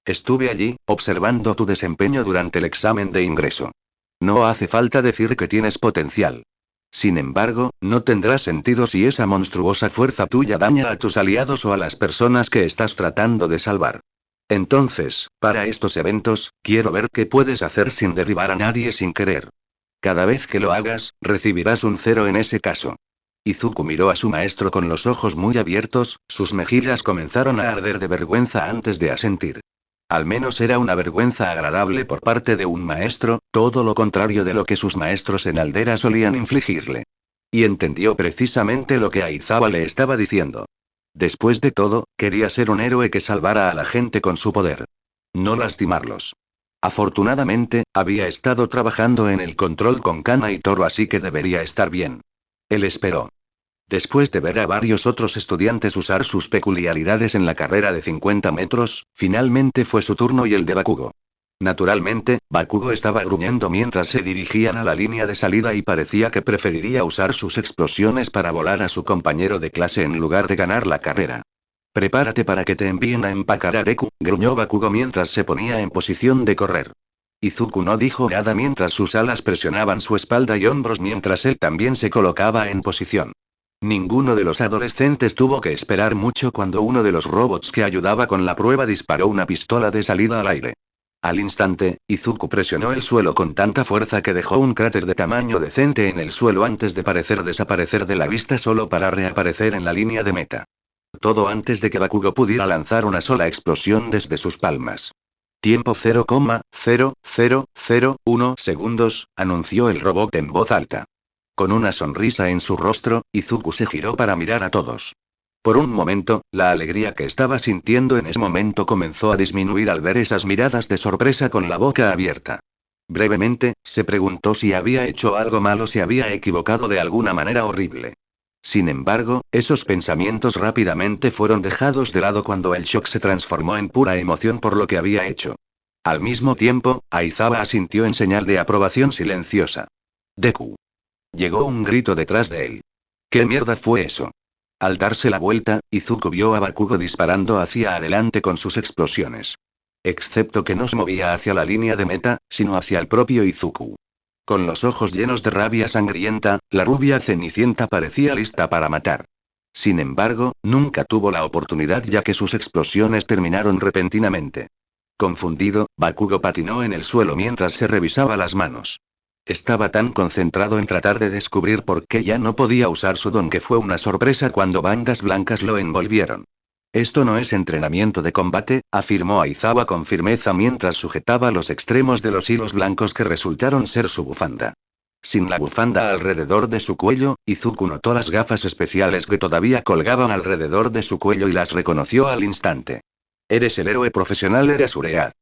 Estuve allí, observando tu desempeño durante el examen de ingreso. No hace falta decir que tienes potencial. Sin embargo, no tendrá sentido si esa monstruosa fuerza tuya daña a tus aliados o a las personas que estás tratando de salvar. Entonces, para estos eventos, quiero ver qué puedes hacer sin derribar a nadie sin querer. Cada vez que lo hagas, recibirás un 0 en ese caso. Izuku miró a su maestro con los ojos muy abiertos, sus mejillas comenzaron a arder de vergüenza antes de asentir. Al menos era una vergüenza agradable por parte de un maestro, todo lo contrario de lo que sus maestros en Aldera solían infligirle. Y entendió precisamente lo que Aizawa le estaba diciendo. Después de todo, quería ser un héroe que salvara a la gente con su poder. No lastimarlos. Afortunadamente, había estado trabajando en el control con Kana y Toro, así que debería estar bien. Él esperó. Después de ver a varios otros estudiantes usar sus peculiaridades en la carrera de 50 metros, finalmente fue su turno y el de Bakugo. Naturalmente, Bakugo estaba gruñendo mientras se dirigían a la línea de salida y parecía que preferiría usar sus explosiones para volar a su compañero de clase en lugar de ganar la carrera. Prepárate para que te envíen a empacar a Deku, gruñó Bakugo mientras se ponía en posición de correr. Izuku no dijo nada mientras sus alas presionaban su espalda y hombros mientras él también se colocaba en posición. Ninguno de los adolescentes tuvo que esperar mucho cuando uno de los robots que ayudaba con la prueba disparó una pistola de salida al aire. Al instante, Izuku presionó el suelo con tanta fuerza que dejó un cráter de tamaño decente en el suelo antes de desaparecer de la vista solo para reaparecer en la línea de meta. Todo antes de que Bakugo pudiera lanzar una sola explosión desde sus palmas. Tiempo 0,0001 segundos, anunció el robot en voz alta. Con una sonrisa en su rostro, Izuku se giró para mirar a todos. Por un momento, la alegría que estaba sintiendo en ese momento comenzó a disminuir al ver esas miradas de sorpresa con la boca abierta. Brevemente, se preguntó si había hecho algo malo, si había equivocado de alguna manera horrible. Sin embargo, esos pensamientos rápidamente fueron dejados de lado cuando el shock se transformó en pura emoción por lo que había hecho. Al mismo tiempo, Aizawa asintió en señal de aprobación silenciosa. Deku. Llegó un grito detrás de él. ¿Qué mierda fue eso? Al darse la vuelta, Izuku vio a Bakugo disparando hacia adelante con sus explosiones. Excepto que no se movía hacia la línea de meta, sino hacia el propio Izuku. Con los ojos llenos de rabia sangrienta, la rubia cenicienta parecía lista para matar. Sin embargo, nunca tuvo la oportunidad ya que sus explosiones terminaron repentinamente. Confundido, Bakugo patinó en el suelo mientras se revisaba las manos. Estaba tan concentrado en tratar de descubrir por qué ya no podía usar su don que fue una sorpresa cuando bandas blancas lo envolvieron. Esto no es entrenamiento de combate, afirmó Aizawa con firmeza mientras sujetaba los extremos de los hilos blancos que resultaron ser su bufanda. Sin la bufanda alrededor de su cuello, Izuku notó las gafas especiales que todavía colgaban alrededor de su cuello y las reconoció al instante. «Eres el héroe profesional Erasurea»,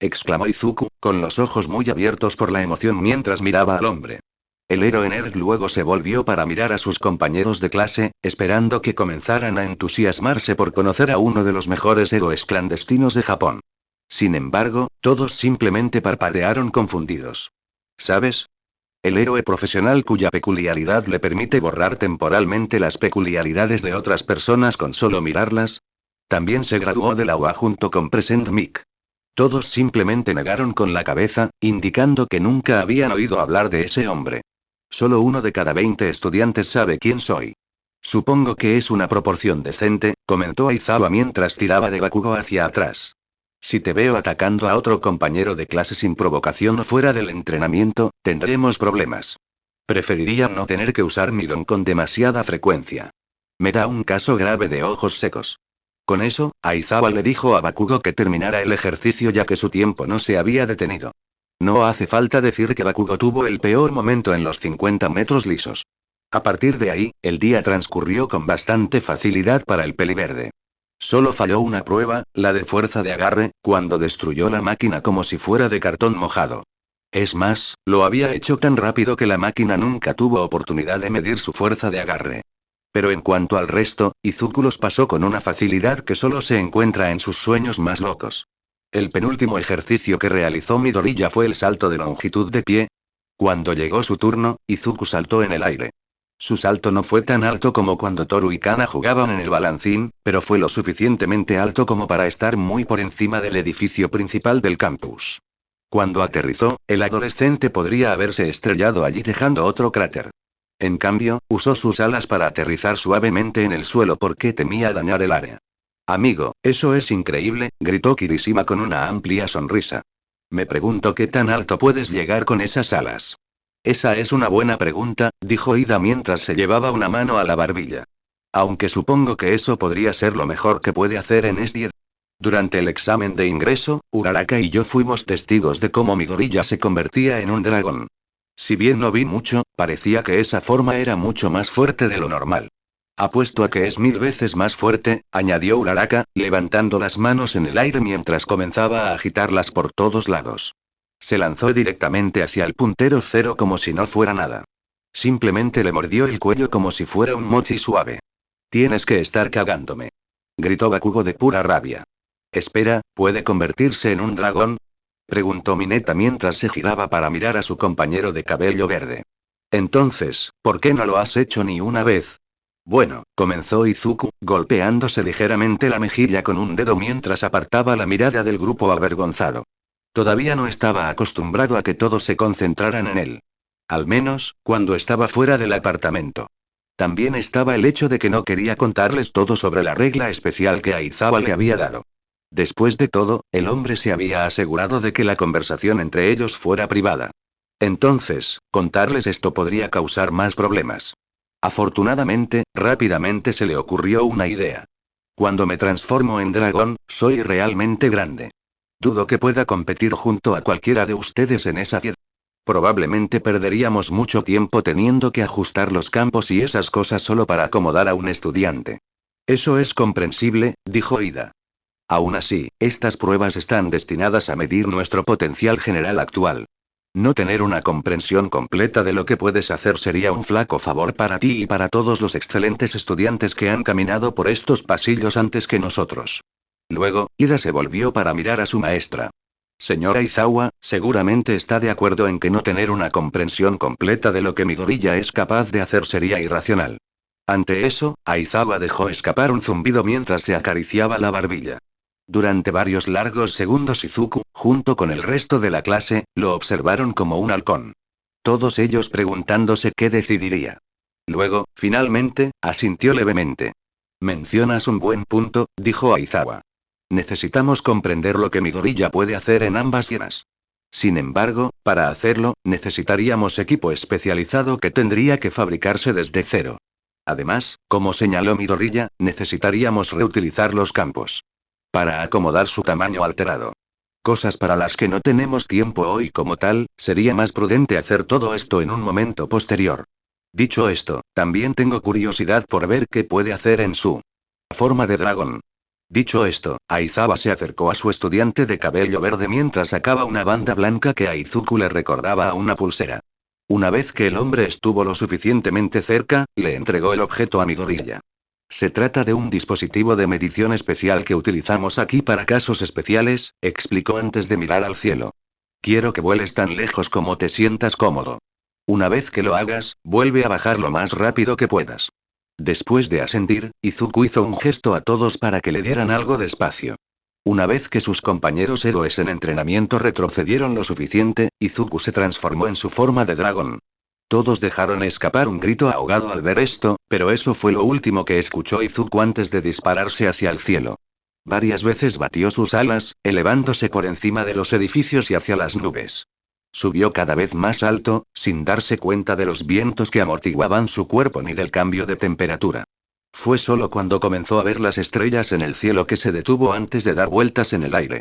exclamó Izuku, con los ojos muy abiertos por la emoción mientras miraba al hombre. El héroe nerd luego se volvió para mirar a sus compañeros de clase, esperando que comenzaran a entusiasmarse por conocer a uno de los mejores héroes clandestinos de Japón. Sin embargo, todos simplemente parpadearon confundidos. ¿Sabes? El héroe profesional cuya peculiaridad le permite borrar temporalmente las peculiaridades de otras personas con solo mirarlas. También se graduó de la UA junto con Present Mic. Todos simplemente negaron con la cabeza, indicando que nunca habían oído hablar de ese hombre. Solo uno de cada 20 estudiantes sabe quién soy. Supongo que es una proporción decente, comentó Aizawa mientras tiraba de Bakugo hacia atrás. Si te veo atacando a otro compañero de clase sin provocación o fuera del entrenamiento, tendremos problemas. Preferiría no tener que usar mi don con demasiada frecuencia. Me da un caso grave de ojos secos. Con eso, Aizawa le dijo a Bakugo que terminara el ejercicio ya que su tiempo no se había detenido. No hace falta decir que Bakugo tuvo el peor momento en los 50 metros lisos. A partir de ahí, el día transcurrió con bastante facilidad para el peliverde. Solo falló una prueba, la de fuerza de agarre, cuando destruyó la máquina como si fuera de cartón mojado. Es más, lo había hecho tan rápido que la máquina nunca tuvo oportunidad de medir su fuerza de agarre. Pero en cuanto al resto, Izuku los pasó con una facilidad que solo se encuentra en sus sueños más locos. El penúltimo ejercicio que realizó Midoriya fue el salto de longitud de pie. Cuando llegó su turno, Izuku saltó en el aire. Su salto no fue tan alto como cuando Toru y Kana jugaban en el balancín, pero fue lo suficientemente alto como para estar muy por encima del edificio principal del campus. Cuando aterrizó, el adolescente podría haberse estrellado allí dejando otro cráter. En cambio, usó sus alas para aterrizar suavemente en el suelo porque temía dañar el área. Amigo, eso es increíble, gritó Kirishima con una amplia sonrisa. Me pregunto qué tan alto puedes llegar con esas alas. Esa es una buena pregunta, dijo Ida mientras se llevaba una mano a la barbilla. Aunque supongo que eso podría ser lo mejor que puede hacer en este. Durante el examen de ingreso, Uraraka y yo fuimos testigos de cómo Midoriya se convertía en un dragón. Si bien no vi mucho, parecía que esa forma era mucho más fuerte de lo normal. Apuesto a que es 1000 veces más fuerte, añadió Uraraka, levantando las manos en el aire mientras comenzaba a agitarlas por todos lados. Se lanzó directamente hacia el puntero cero como si no fuera nada. Simplemente le mordió el cuello como si fuera un mochi suave. Tienes que estar cagándome. Gritó Bakugo de pura rabia. Espera, ¿puede convertirse en un dragón? Preguntó Mineta mientras se giraba para mirar a su compañero de cabello verde. Entonces, ¿por qué no lo has hecho ni una vez? Bueno, comenzó Izuku, golpeándose ligeramente la mejilla con un dedo mientras apartaba la mirada del grupo avergonzado. Todavía no estaba acostumbrado a que todos se concentraran en él. Al menos, cuando estaba fuera del apartamento. También estaba el hecho de que no quería contarles todo sobre la regla especial que Aizawa le había dado. Después de todo, el hombre se había asegurado de que la conversación entre ellos fuera privada. Entonces, contarles esto podría causar más problemas. Afortunadamente, rápidamente se le ocurrió una idea. Cuando me transformo en dragón, soy realmente grande. Dudo que pueda competir junto a cualquiera de ustedes en esa ciudad. Probablemente perderíamos mucho tiempo teniendo que ajustar los campos y esas cosas solo para acomodar a un estudiante. Eso es comprensible, dijo Ida. Aún así, estas pruebas están destinadas a medir nuestro potencial general actual. No tener una comprensión completa de lo que puedes hacer sería un flaco favor para ti y para todos los excelentes estudiantes que han caminado por estos pasillos antes que nosotros. Luego, Ida se volvió para mirar a su maestra. Señora Aizawa, seguramente está de acuerdo en que no tener una comprensión completa de lo que Midoriya es capaz de hacer sería irracional. Ante eso, Aizawa dejó escapar un zumbido mientras se acariciaba la barbilla. Durante varios largos segundos Izuku, junto con el resto de la clase, lo observaron como un halcón. Todos ellos preguntándose qué decidiría. Luego, finalmente, asintió levemente. Mencionas un buen punto, dijo Aizawa. Necesitamos comprender lo que Midoriya puede hacer en ambas hienas. Sin embargo, para hacerlo, necesitaríamos equipo especializado que tendría que fabricarse desde cero. Además, como señaló Midoriya, necesitaríamos reutilizar los campos. Para acomodar su tamaño alterado. Cosas para las que no tenemos tiempo hoy como tal, sería más prudente hacer todo esto en un momento posterior. Dicho esto, también tengo curiosidad por ver qué puede hacer en su forma de dragón. Dicho esto, Aizawa se acercó a su estudiante de cabello verde mientras sacaba una banda blanca que a Izuku le recordaba a una pulsera. Una vez que el hombre estuvo lo suficientemente cerca, le entregó el objeto a Midoriya. Se trata de un dispositivo de medición especial que utilizamos aquí para casos especiales, explicó antes de mirar al cielo. Quiero que vueles tan lejos como te sientas cómodo. Una vez que lo hagas, vuelve a bajar lo más rápido que puedas. Después de asentir, Izuku hizo un gesto a todos para que le dieran algo de espacio. Una vez que sus compañeros héroes en entrenamiento retrocedieron lo suficiente, Izuku se transformó en su forma de dragón. Todos dejaron escapar un grito ahogado al ver esto, pero eso fue lo último que escuchó Izuku antes de dispararse hacia el cielo. Varias veces batió sus alas, elevándose por encima de los edificios y hacia las nubes. Subió cada vez más alto, sin darse cuenta de los vientos que amortiguaban su cuerpo ni del cambio de temperatura. Fue solo cuando comenzó a ver las estrellas en el cielo que se detuvo antes de dar vueltas en el aire.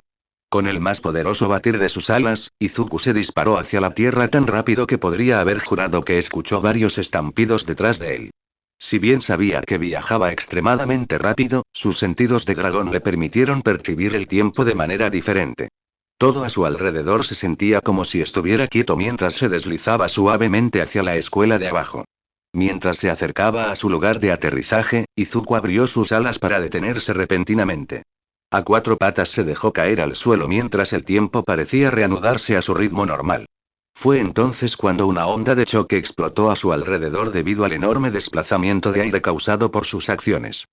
Con el más poderoso batir de sus alas, Izuku se disparó hacia la tierra tan rápido que podría haber jurado que escuchó varios estampidos detrás de él. Si bien sabía que viajaba extremadamente rápido, sus sentidos de dragón le permitieron percibir el tiempo de manera diferente. Todo a su alrededor se sentía como si estuviera quieto mientras se deslizaba suavemente hacia la escuela de abajo. Mientras se acercaba a su lugar de aterrizaje, Izuku abrió sus alas para detenerse repentinamente. A cuatro patas se dejó caer al suelo mientras el tiempo parecía reanudarse a su ritmo normal. Fue entonces cuando una onda de choque explotó a su alrededor debido al enorme desplazamiento de aire causado por sus acciones.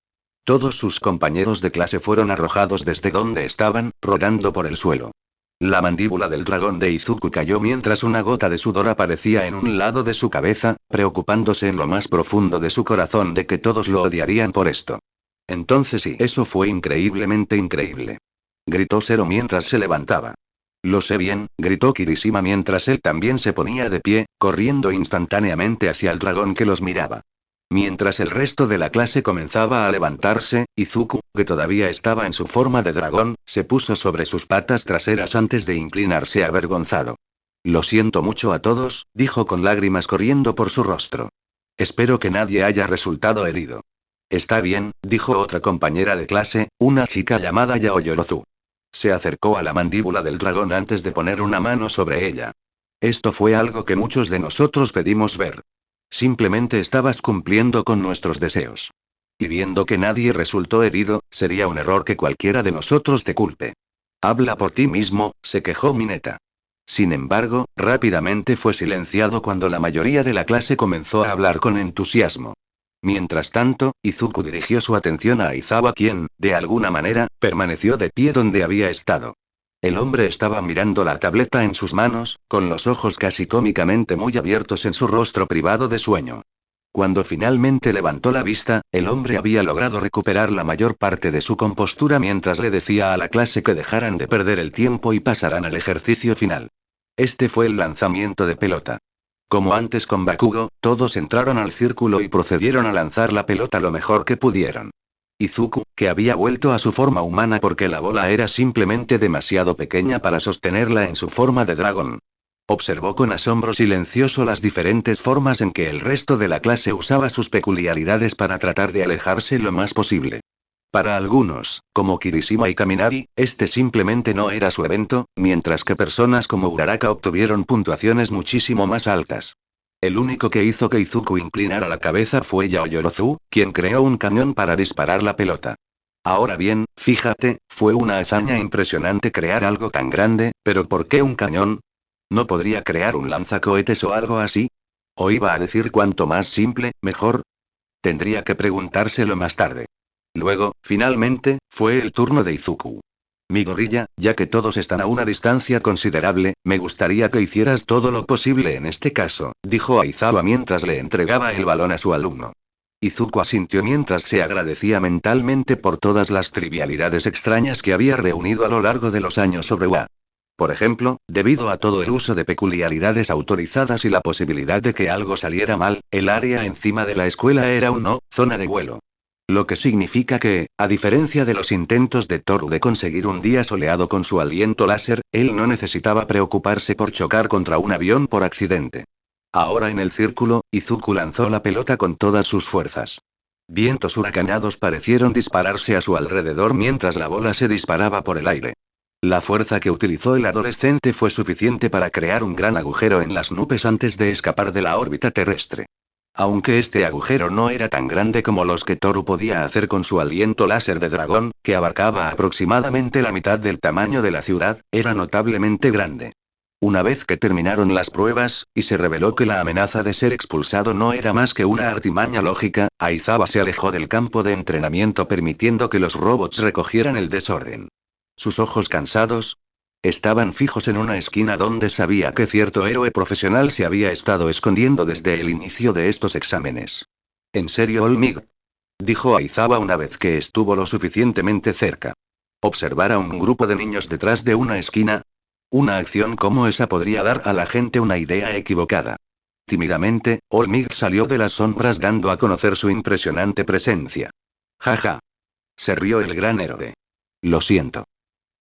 Todos sus compañeros de clase fueron arrojados desde donde estaban, rodando por el suelo. La mandíbula del dragón de Izuku cayó mientras una gota de sudor aparecía en un lado de su cabeza, preocupándose en lo más profundo de su corazón de que todos lo odiarían por esto. Entonces sí, eso fue increíblemente increíble. Gritó Zero mientras se levantaba. Lo sé bien, gritó Kirishima mientras él también se ponía de pie, corriendo instantáneamente hacia el dragón que los miraba. Mientras el resto de la clase comenzaba a levantarse, Izuku, que todavía estaba en su forma de dragón, se puso sobre sus patas traseras antes de inclinarse avergonzado. Lo siento mucho a todos, dijo con lágrimas corriendo por su rostro. Espero que nadie haya resultado herido. Está bien, dijo otra compañera de clase, una chica llamada Yaoyorozu. Se acercó a la mandíbula del dragón antes de poner una mano sobre ella. Esto fue algo que muchos de nosotros pedimos ver. Simplemente estabas cumpliendo con nuestros deseos. Y viendo que nadie resultó herido, sería un error que cualquiera de nosotros te culpe. Habla por ti mismo, se quejó Mineta. Sin embargo, rápidamente fue silenciado cuando la mayoría de la clase comenzó a hablar con entusiasmo. Mientras tanto, Izuku dirigió su atención a Aizawa quien, de alguna manera, permaneció de pie donde había estado. El hombre estaba mirando la tableta en sus manos, con los ojos casi cómicamente muy abiertos en su rostro privado de sueño. Cuando finalmente levantó la vista, el hombre había logrado recuperar la mayor parte de su compostura mientras le decía a la clase que dejaran de perder el tiempo y pasaran al ejercicio final. Este fue el lanzamiento de pelota. Como antes con Bakugo, todos entraron al círculo y procedieron a lanzar la pelota lo mejor que pudieron. Izuku, que había vuelto a su forma humana porque la bola era simplemente demasiado pequeña para sostenerla en su forma de dragón. Observó con asombro silencioso las diferentes formas en que el resto de la clase usaba sus peculiaridades para tratar de alejarse lo más posible. Para algunos, como Kirishima y Kaminari, este simplemente no era su evento, mientras que personas como Uraraka obtuvieron puntuaciones muchísimo más altas. El único que hizo que Izuku inclinara la cabeza fue Yaoyorozu, quien creó un cañón para disparar la pelota. Ahora bien, fíjate, fue una hazaña impresionante crear algo tan grande, pero ¿por qué un cañón? ¿No podría crear un lanzacohetes o algo así? ¿O iba a decir cuanto más simple, mejor? Tendría que preguntárselo más tarde. Luego, finalmente, fue el turno de Izuku. Midoriya, ya que todos están a una distancia considerable, me gustaría que hicieras todo lo posible en este caso, dijo Aizawa mientras le entregaba el balón a su alumno. Izuku asintió mientras se agradecía mentalmente por todas las trivialidades extrañas que había reunido a lo largo de los años sobre UA. Por ejemplo, debido a todo el uso de peculiaridades autorizadas y la posibilidad de que algo saliera mal, el área encima de la escuela era una zona de vuelo. Lo que significa que, a diferencia de los intentos de Toru de conseguir un día soleado con su aliento láser, él no necesitaba preocuparse por chocar contra un avión por accidente. Ahora en el círculo, Izuku lanzó la pelota con todas sus fuerzas. Vientos huracanados parecieron dispararse a su alrededor mientras la bola se disparaba por el aire. La fuerza que utilizó el adolescente fue suficiente para crear un gran agujero en las nubes antes de escapar de la órbita terrestre. Aunque este agujero no era tan grande como los que Toru podía hacer con su aliento láser de dragón, que abarcaba aproximadamente la mitad del tamaño de la ciudad, era notablemente grande. Una vez que terminaron las pruebas, y se reveló que la amenaza de ser expulsado no era más que una artimaña lógica, Aizawa se alejó del campo de entrenamiento permitiendo que los robots recogieran el desorden. Sus ojos cansados estaban fijos en una esquina donde sabía que cierto héroe profesional se había estado escondiendo desde el inicio de estos exámenes. ¿En serio, Olmig? Dijo Aizawa una vez que estuvo lo suficientemente cerca. ¿Observar a un grupo de niños detrás de una esquina? Una acción como esa podría dar a la gente una idea equivocada. Tímidamente, Olmig salió de las sombras dando a conocer su impresionante presencia. Jaja. Se rió el gran héroe. Lo siento.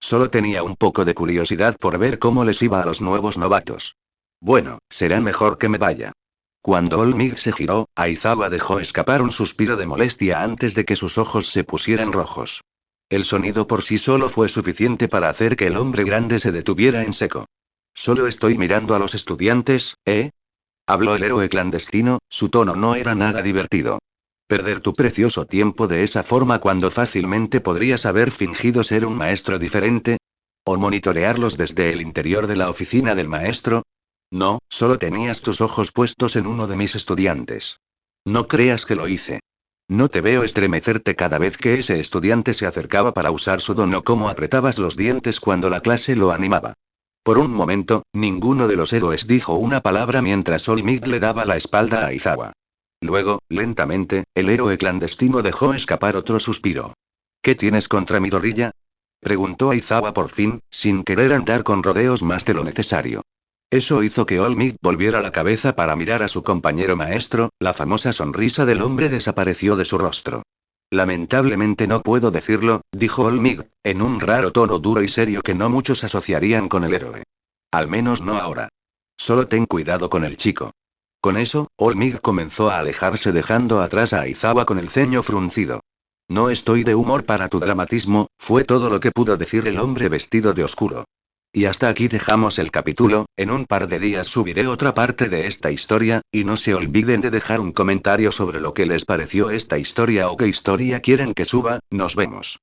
Solo tenía un poco de curiosidad por ver cómo les iba a los nuevos novatos. Bueno, será mejor que me vaya. Cuando Olmig se giró, Aizawa dejó escapar un suspiro de molestia antes de que sus ojos se pusieran rojos. El sonido por sí solo fue suficiente para hacer que el hombre grande se detuviera en seco. Solo estoy mirando a los estudiantes, ¿eh? Habló el héroe clandestino, su tono no era nada divertido. Perder tu precioso tiempo de esa forma cuando fácilmente podrías haber fingido ser un maestro diferente. ¿O monitorearlos desde el interior de la oficina del maestro? No, solo tenías tus ojos puestos en uno de mis estudiantes. No creas que lo hice. No te veo estremecerte cada vez que ese estudiante se acercaba para usar su don o cómo apretabas los dientes cuando la clase lo animaba. Por un momento, ninguno de los héroes dijo una palabra mientras Olmig le daba la espalda a Aizawa. Luego, lentamente, el héroe clandestino dejó escapar otro suspiro. ¿Qué tienes contra Midoriya? Preguntó Aizawa por fin, sin querer andar con rodeos más de lo necesario. Eso hizo que Olmig volviera la cabeza para mirar a su compañero maestro, la famosa sonrisa del hombre desapareció de su rostro. Lamentablemente no puedo decirlo, dijo Olmig, en un raro tono duro y serio que no muchos asociarían con el héroe. Al menos no ahora. Solo ten cuidado con el chico. Con eso, Olmig comenzó a alejarse dejando atrás a Aizawa con el ceño fruncido. No estoy de humor para tu dramatismo, fue todo lo que pudo decir el hombre vestido de oscuro. Y hasta aquí dejamos el capítulo, en un par de días subiré otra parte de esta historia, y no se olviden de dejar un comentario sobre lo que les pareció esta historia o qué historia quieren que suba, nos vemos.